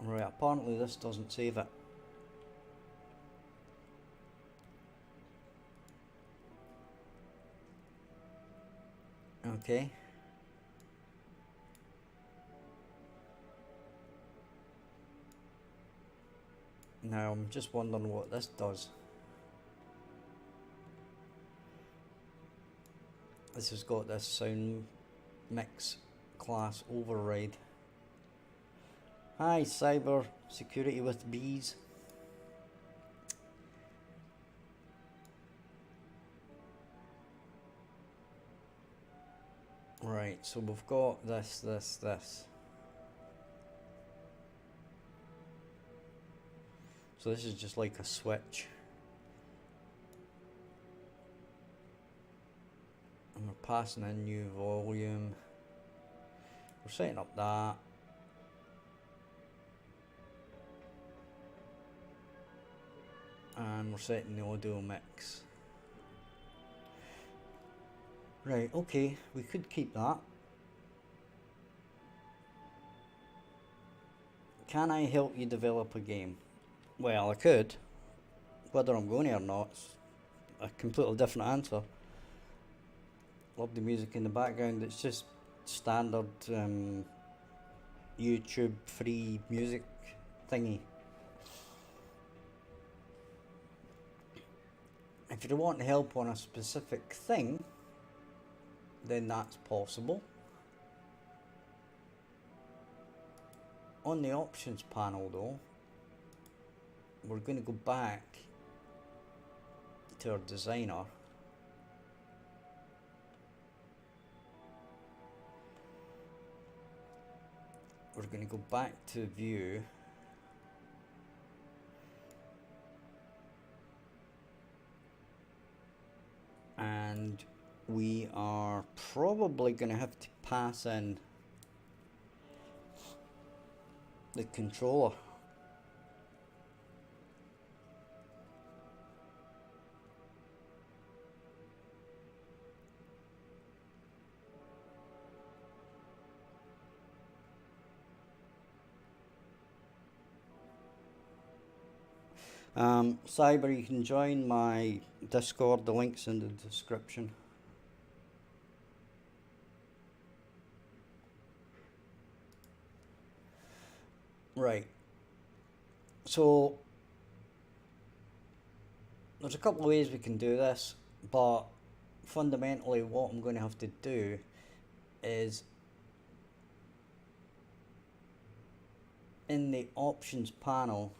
right, apparently this doesn't save it. Okay. Now I'm just wondering what this does. This has got this sound mix class override. Hi, cyber security with bees. Right, so we've got this. So this is just like a switch. And we're passing in new volume. We're setting up that. And we're setting the audio mix. Right, okay, we could keep that. Can I help you develop a game? Well, I could. Whether I'm going to or not, it's a completely different answer. Love the music in the background. It's just standard YouTube free music thingy. If you want help on a specific thing, then that's possible. On the options panel though, we're going to go back to our designer. We're going to go back to view. And we are probably going to have to pass in the controller. Cyber, you can join my Discord, the link's in the description. Right, so there's a couple of ways we can do this, but fundamentally what I'm going to have to do is in the options panel,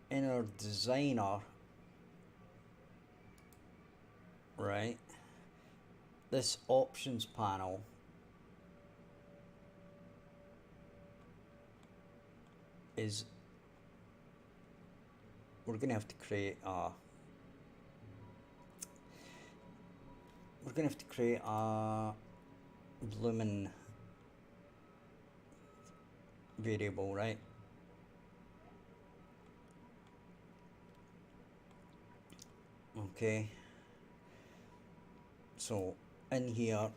in our designer, right, this options panel is, we're going to have to create a blooming variable, right? Okay, so in here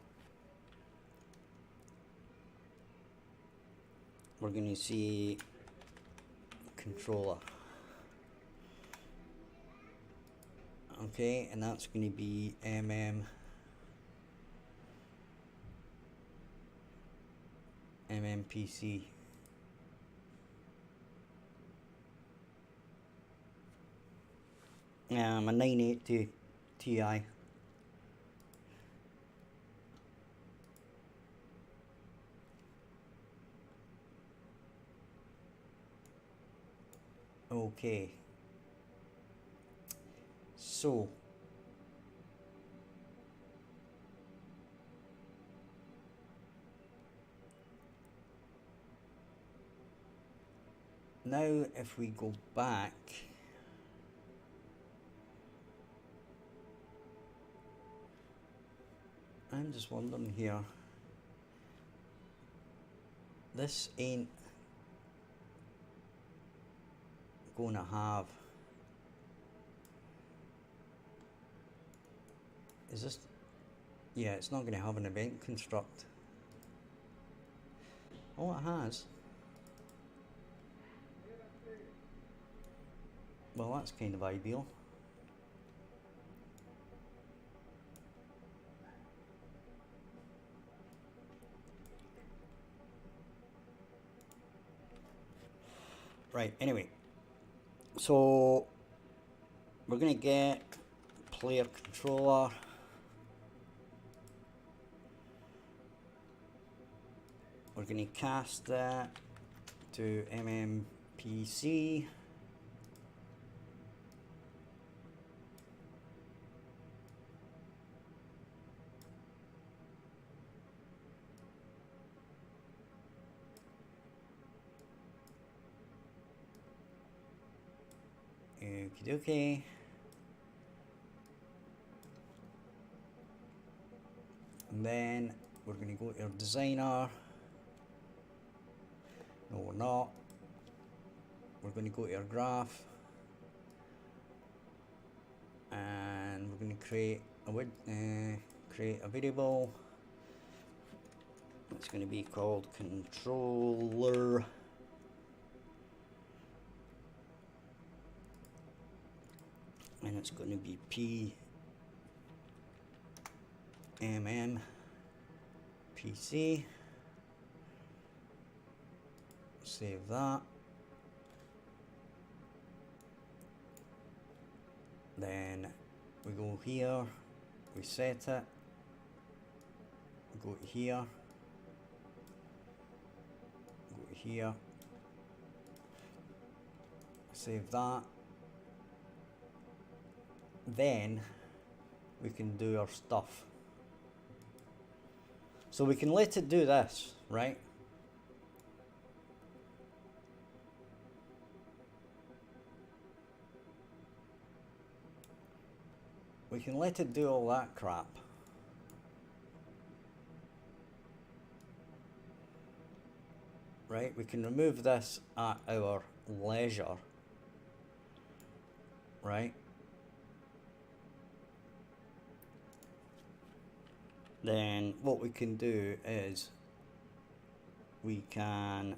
we're going to see controller. Okay, and that's going to be MMPC. A 980 Ti. Okay, so now if we go back, I'm just wondering here, this ain't gonna have, is this, yeah, it's not gonna have an event construct. Oh, it has. Well, that's kind of ideal. Right, anyway, so we're going to get player controller. We're going to cast that to MMPC. Okie dokie. And then we're going to go to our designer. No, we're not. We're going to go to our graph. And we're going to create a variable. It's going to be called controller. And it's going to be PC. Save that. Then we go here, we set it, go to here, go to here, save that. Then we can do our stuff. So we can let it do this, right? We can let it do all that crap. Right? We can remove this at our leisure. Right? then what we can do is we can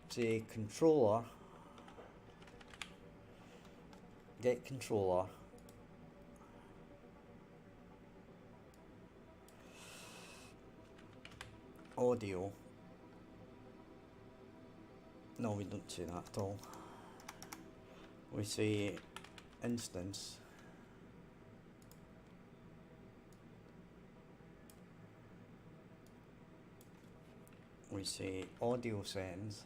say controller, get controller, audio. No, we don't say that at all. We say instance, we say audio settings,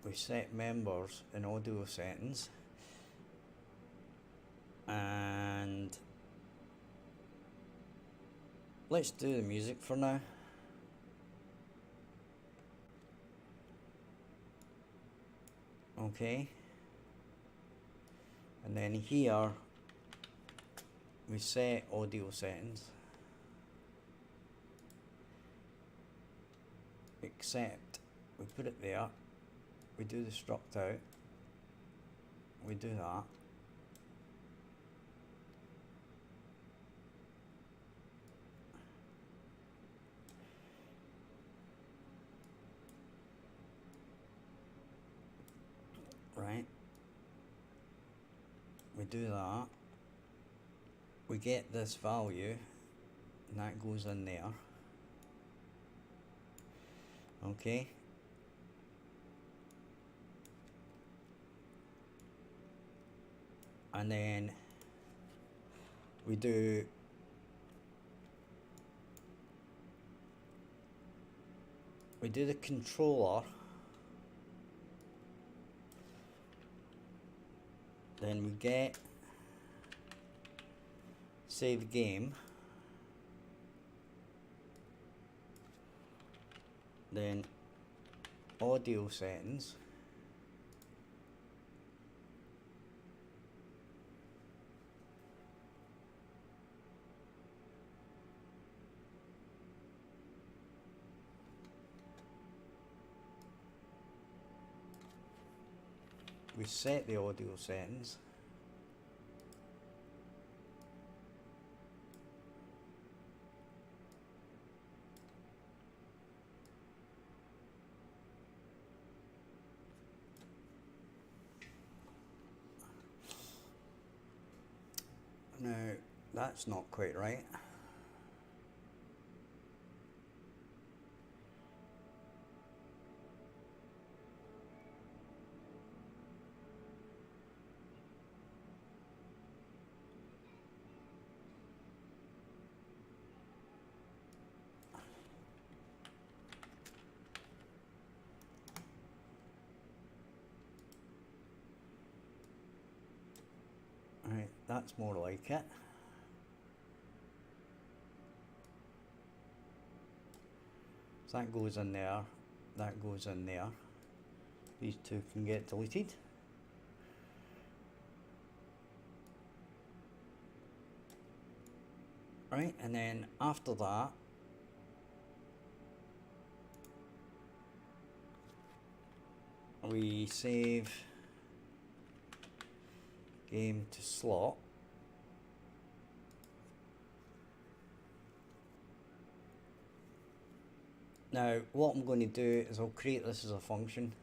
we set members in audio settings, and let's do the music for now. Okay, and then here we set audio settings, except we put it there, we do the struct out, we do that, right, we do that, we get this value, and that goes in there. Okay, and then we do the controller, then we get save game, then audio settings, we set the audio settings, now that's not quite right. Right, that's more like it. So that goes in there, that goes in there. These two can get deleted. Right, and then after that, we save game to slot. Now what I'm going to do is I'll create this as a function.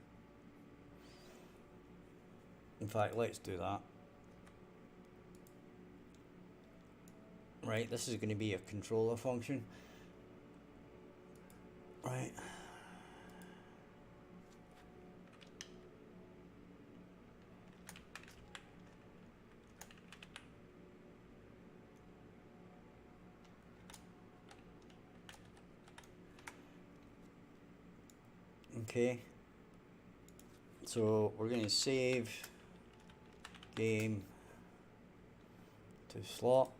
In fact, let's do that. Right, this is going to be a controller function. Right. Okay, so we're going to save game to slot.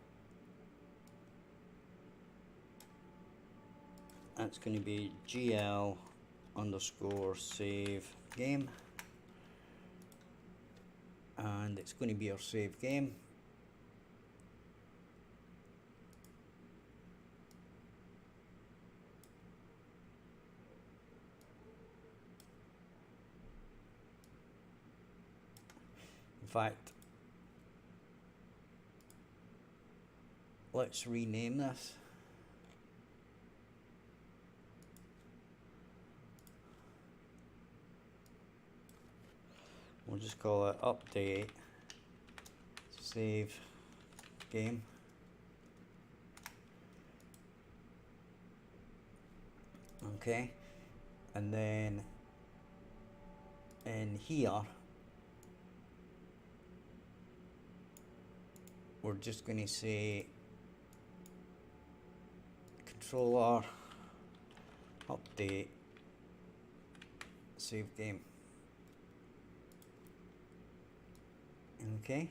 That's going to be GL underscore save game, and it's going to be our save game. fact, let's rename this. We'll just call it update save game. Okay, and then in here we're just going to say controller update save game. Okay,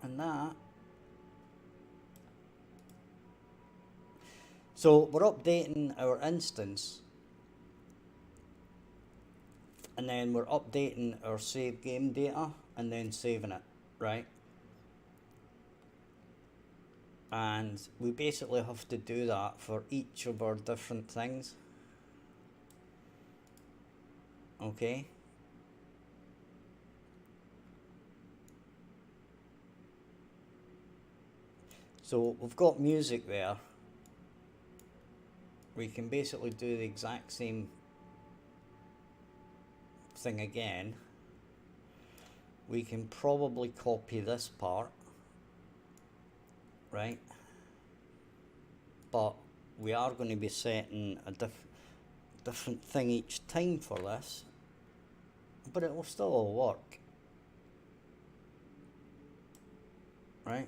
and that, so we're updating our instance, and then we're updating our save game data and then saving it, right? And we basically have to do that for each of our different things. Okay, so we've got music there. We can basically do the exact same thing again. We can probably copy this part, right? But we are going to be setting a different thing each time for this, but it will still all work, right?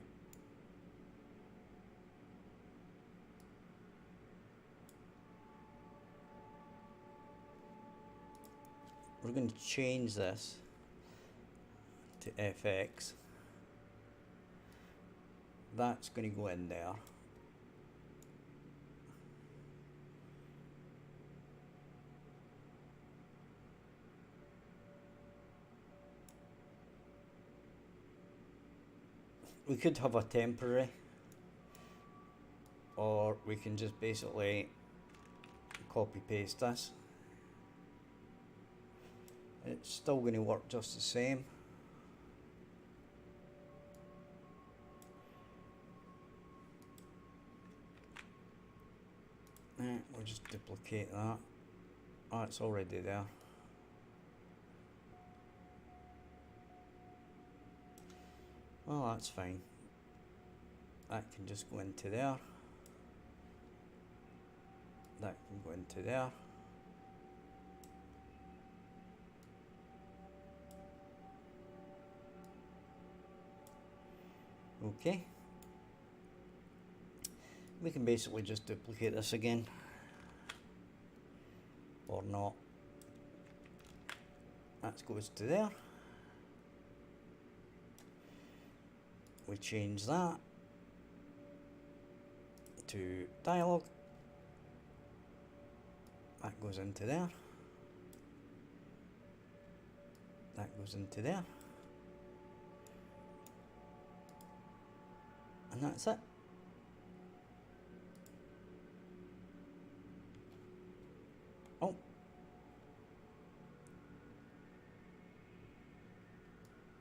We're going to change this to FX. That's going to go in there. We could have a temporary, or we can just basically copy paste this. It's still going to work just the same. We'll just duplicate that. Oh, it's already there. Well, that's fine. That can just go into there. That can go into there. Okay. We can basically just duplicate this again. Or not. That goes to there. We change that to dialogue. That goes into there. That goes into there. And that's it. Oh.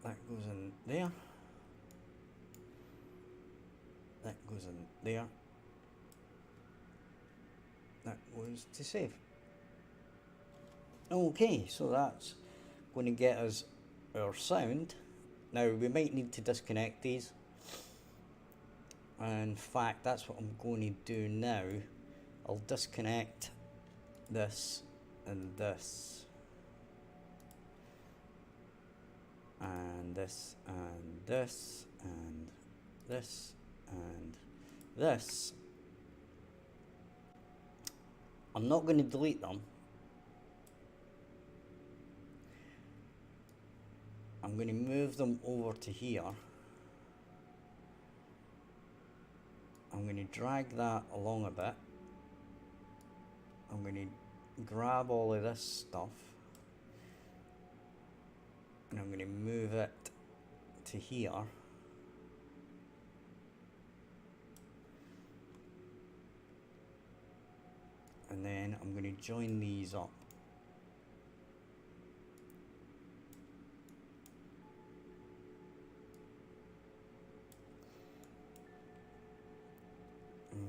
That goes in there. That goes in there. That goes to save. Okay, so that's going to get us our sound. Now we might need to disconnect these. In fact, that's what I'm going to do now. I'll disconnect this and this. And this and this and this and this. I'm not going to delete them. I'm going to move them over to here. I'm going to drag that along a bit. I'm going to grab all of this stuff And I'm going to move it to here. And then I'm going to join these up.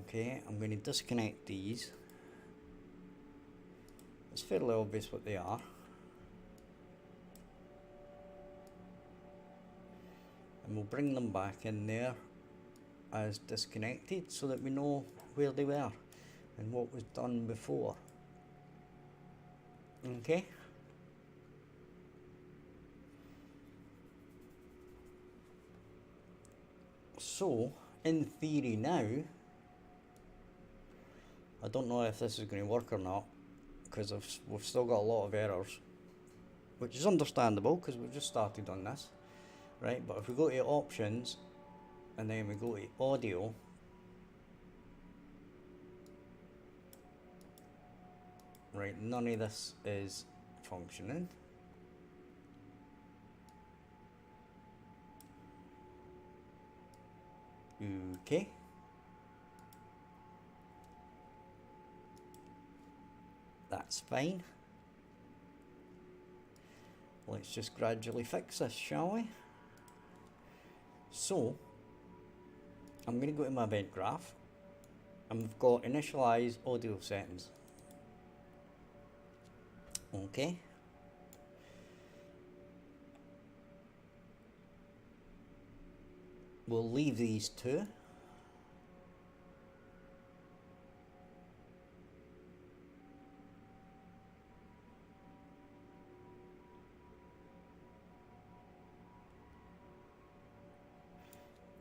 Okay, I'm going to disconnect these. It's fairly obvious what they are. And we'll bring them back in there as disconnected so that we know where they were and what was done before. Okay. So, in theory now, I don't know if this is going to work or not, because we've still got a lot of errors, which is understandable because we've just started on this, right? But if we go to options, and then we go to audio, right, none of this is functioning. Okay. That's fine. Let's just gradually fix this, shall we? So, I'm going to go to my event graph, and we've got initialize audio settings. Okay. We'll leave these two.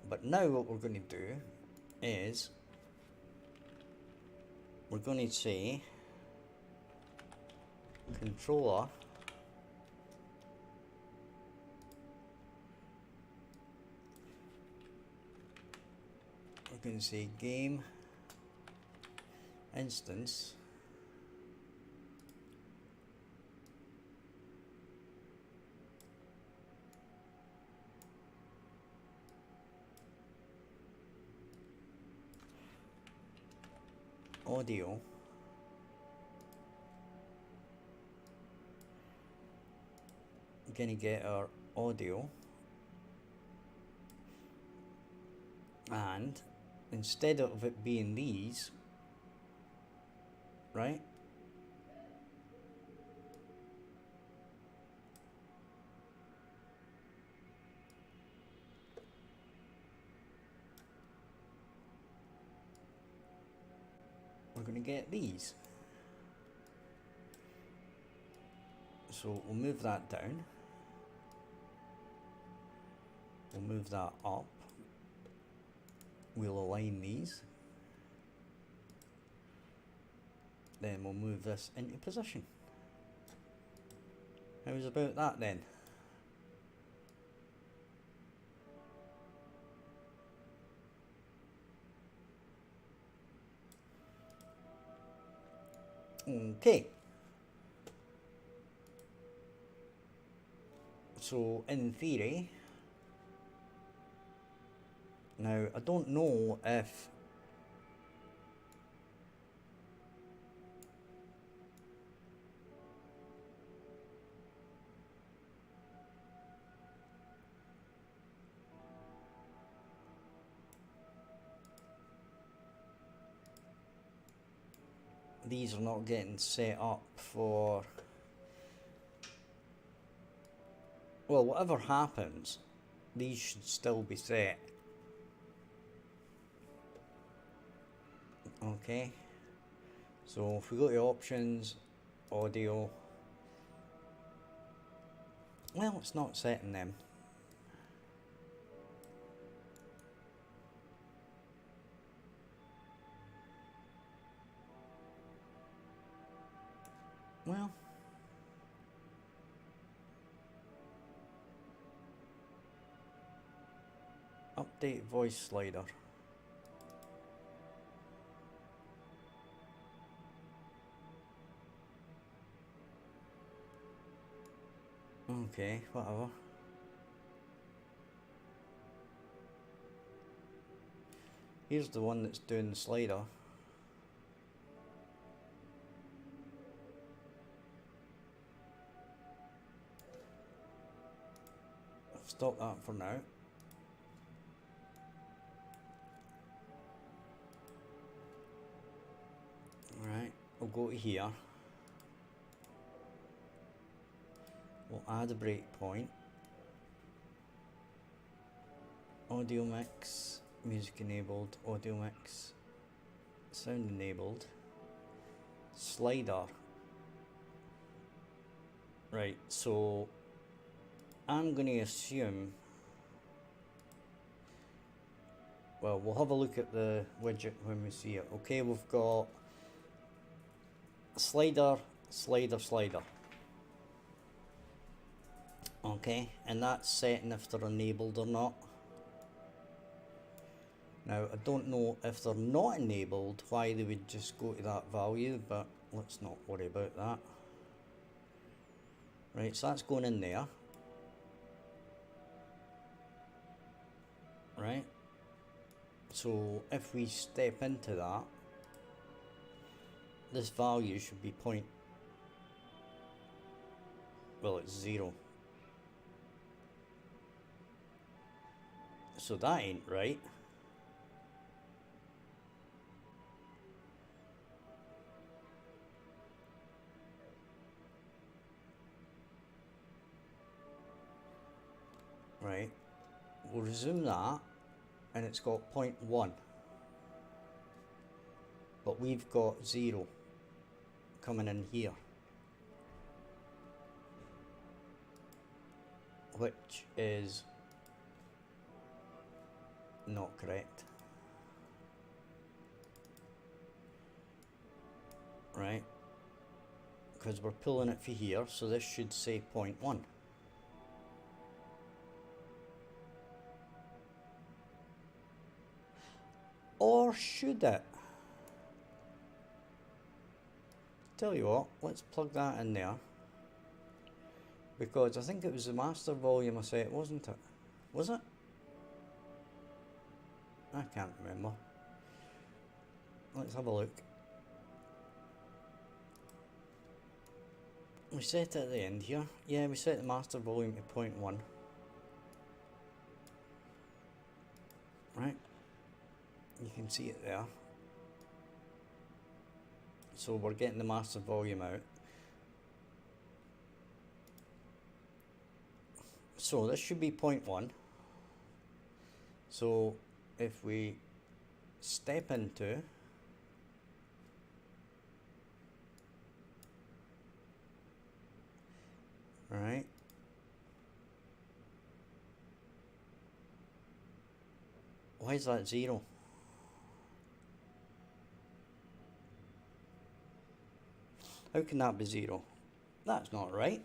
But now what we're going to do is we're going to say controller we're going to say game instance audio we're going to get our audio, and instead of it being these, right, we're going to get these. So we'll move that down, we'll move that up, we'll align these, then we'll move this into position. How's about that then? Okay. So in theory, now I don't know if these are not getting set up for, well, whatever happens, these should still be set. Okay, so if we go to options, audio, well, it's not setting them. Well, update voice slider. Okay, whatever. Here's the one that's doing the slider. Stop that for now. Right, we'll go to here. We'll add a breakpoint. Audio mix, music enabled, audio mix, sound enabled, slider. Right, so I'm going to assume, well, we'll have a look at the widget when we see it. Okay, we've got slider, slider, slider. Okay, and that's setting if they're enabled or not. Now, I don't know if they're not enabled, why they would just go to that value, but let's not worry about that. Right, so that's going in there. Right, so if we step into that, this value should be it's 0. So that ain't right. Right, we'll resume that, and it's got 0.1, but we've got 0 coming in here, which is not correct. Right, because we're pulling it for here, so this should say 0.1. Or should it? Tell you what, let's plug that in there. Because I think it was the master volume I set, wasn't it? Was it? I can't remember. Let's have a look. We set it at the end here. Yeah, we set the master volume to 0.1. Right. You can see it there. So we're getting the master volume out. So this should be 0.1. So if we step into right, why is that 0? How can that be 0? That's not right.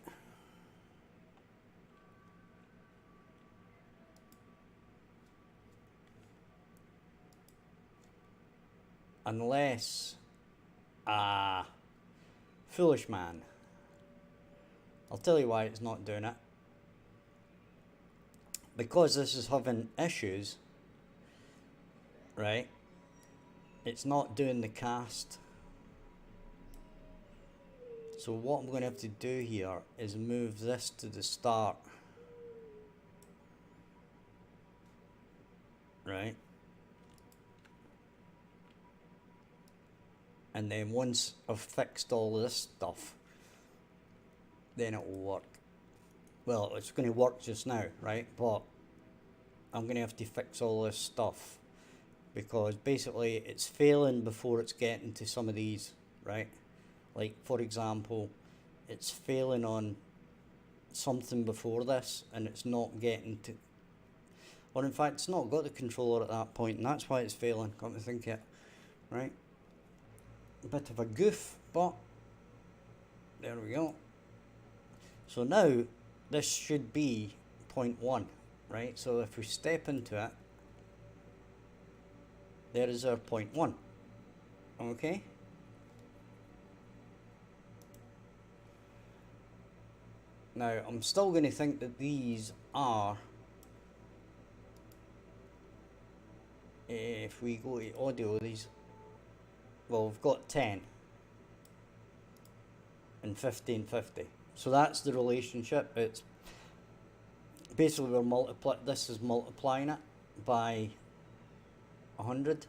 Unless, foolish man. I'll tell you why it's not doing it. Because this is having issues, right? It's not doing the cast. So what I'm going to have to do here is move this to the start. Right? And then once I've fixed all this stuff, then it will work. Well, it's going to work just now, right? But I'm going to have to fix all this stuff because basically it's failing before it's getting to some of these, right? Like, for example, it's failing on something before this and it's not getting to, or in fact it's not got the controller at that point, and that's why it's failing, come to think it, right? A bit of a goof, but there we go. So now this should be 0.1, right? So if we step into it, there is our 0.1, okay? Now I'm still going to think that these are, if we go to audio, these, well, we've got 10 and 1550. So that's the relationship. It's basically this is multiplying it by 100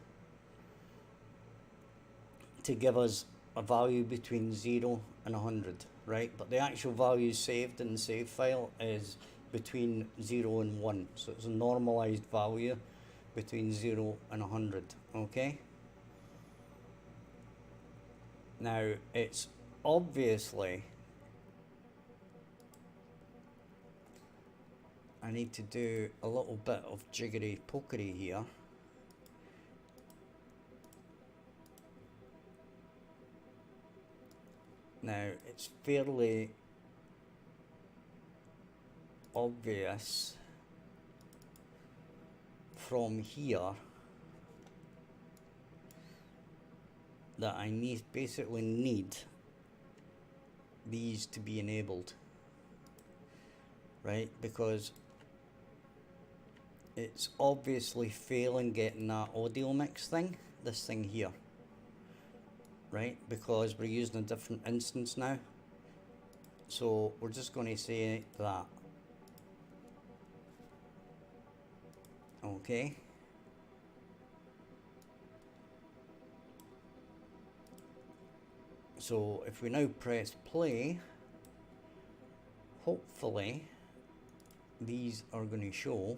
to give us a value between 0 and 100, right? But the actual value saved in the save file is between 0 and 1. So it's a normalized value between 0 and 100, okay? Now, it's obviously, I need to do a little bit of jiggery pokery here. Now, it's fairly obvious from here that I basically need these to be enabled, right? Because it's obviously failing getting that audio mix thing, this thing here, right? Because we're using a different instance now. So we're just going to say that. Okay. So if we now press play, hopefully these are going to show.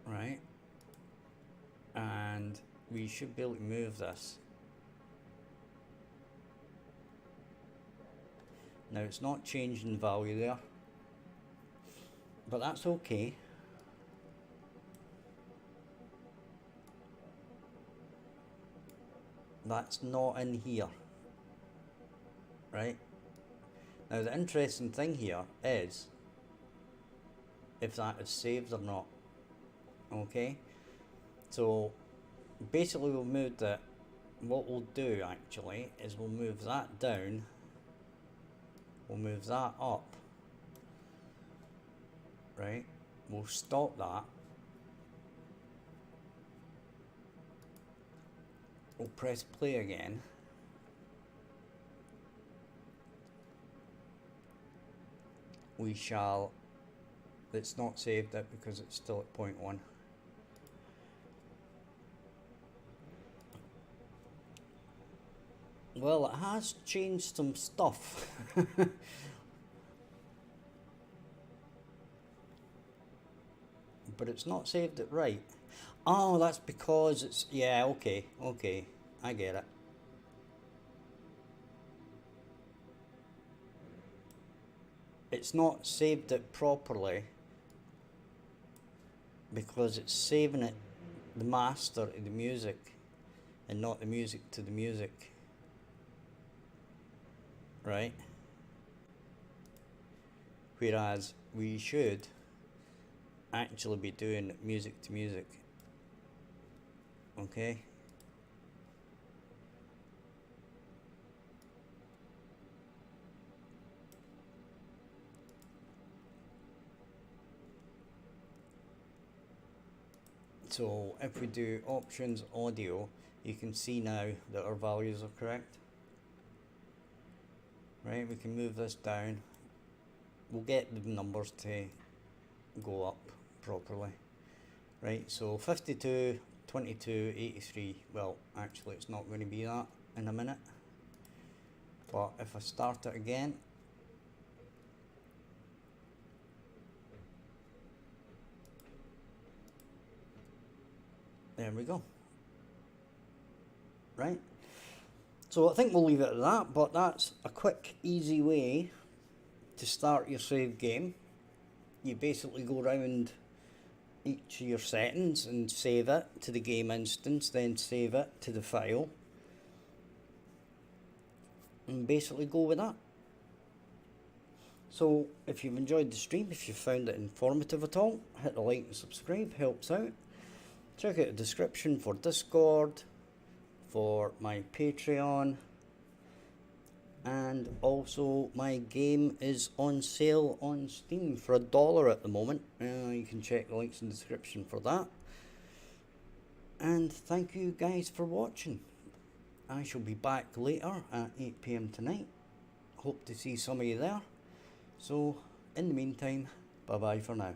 Right. And we should be able to move this. Now it's not changing value there, but that's okay. That's not in here, right? Now the interesting thing here is if that is saved or not. Okay, so basically we'll move that. What we'll do actually is we'll move that down, we'll move that up, right? We'll stop that, we'll press play again, we shall, it's not saved it because it's still at 0.1. Well, it has changed some stuff. But it's not saved it right. Oh, that's because it's, yeah, okay, I get it. It's not saved it properly because it's saving it, the master to the music, and not the music to the music. Right? Whereas we should actually be doing music to music. Okay? So if we do options audio, you can see now that our values are correct. Right, we can move this down. We'll get the numbers to go up properly. Right, so 52, 22, 83. Well, actually it's not going to be that in a minute. But if I start it again, there we go. Right? So I think we'll leave it at that, but that's a quick, easy way to start your save game. You basically go around each of your settings and save it to the game instance, then save it to the file, and basically go with that. So if you've enjoyed the stream, if you found it informative at all, hit the like and subscribe, helps out. Check out the description for Discord, for my Patreon, and also my game is on sale on Steam for $1 at the moment. You can check the links in the description for that. And thank you guys for watching. I shall be back later at 8 PM tonight. Hope to see some of you there. So in the meantime, bye bye for now.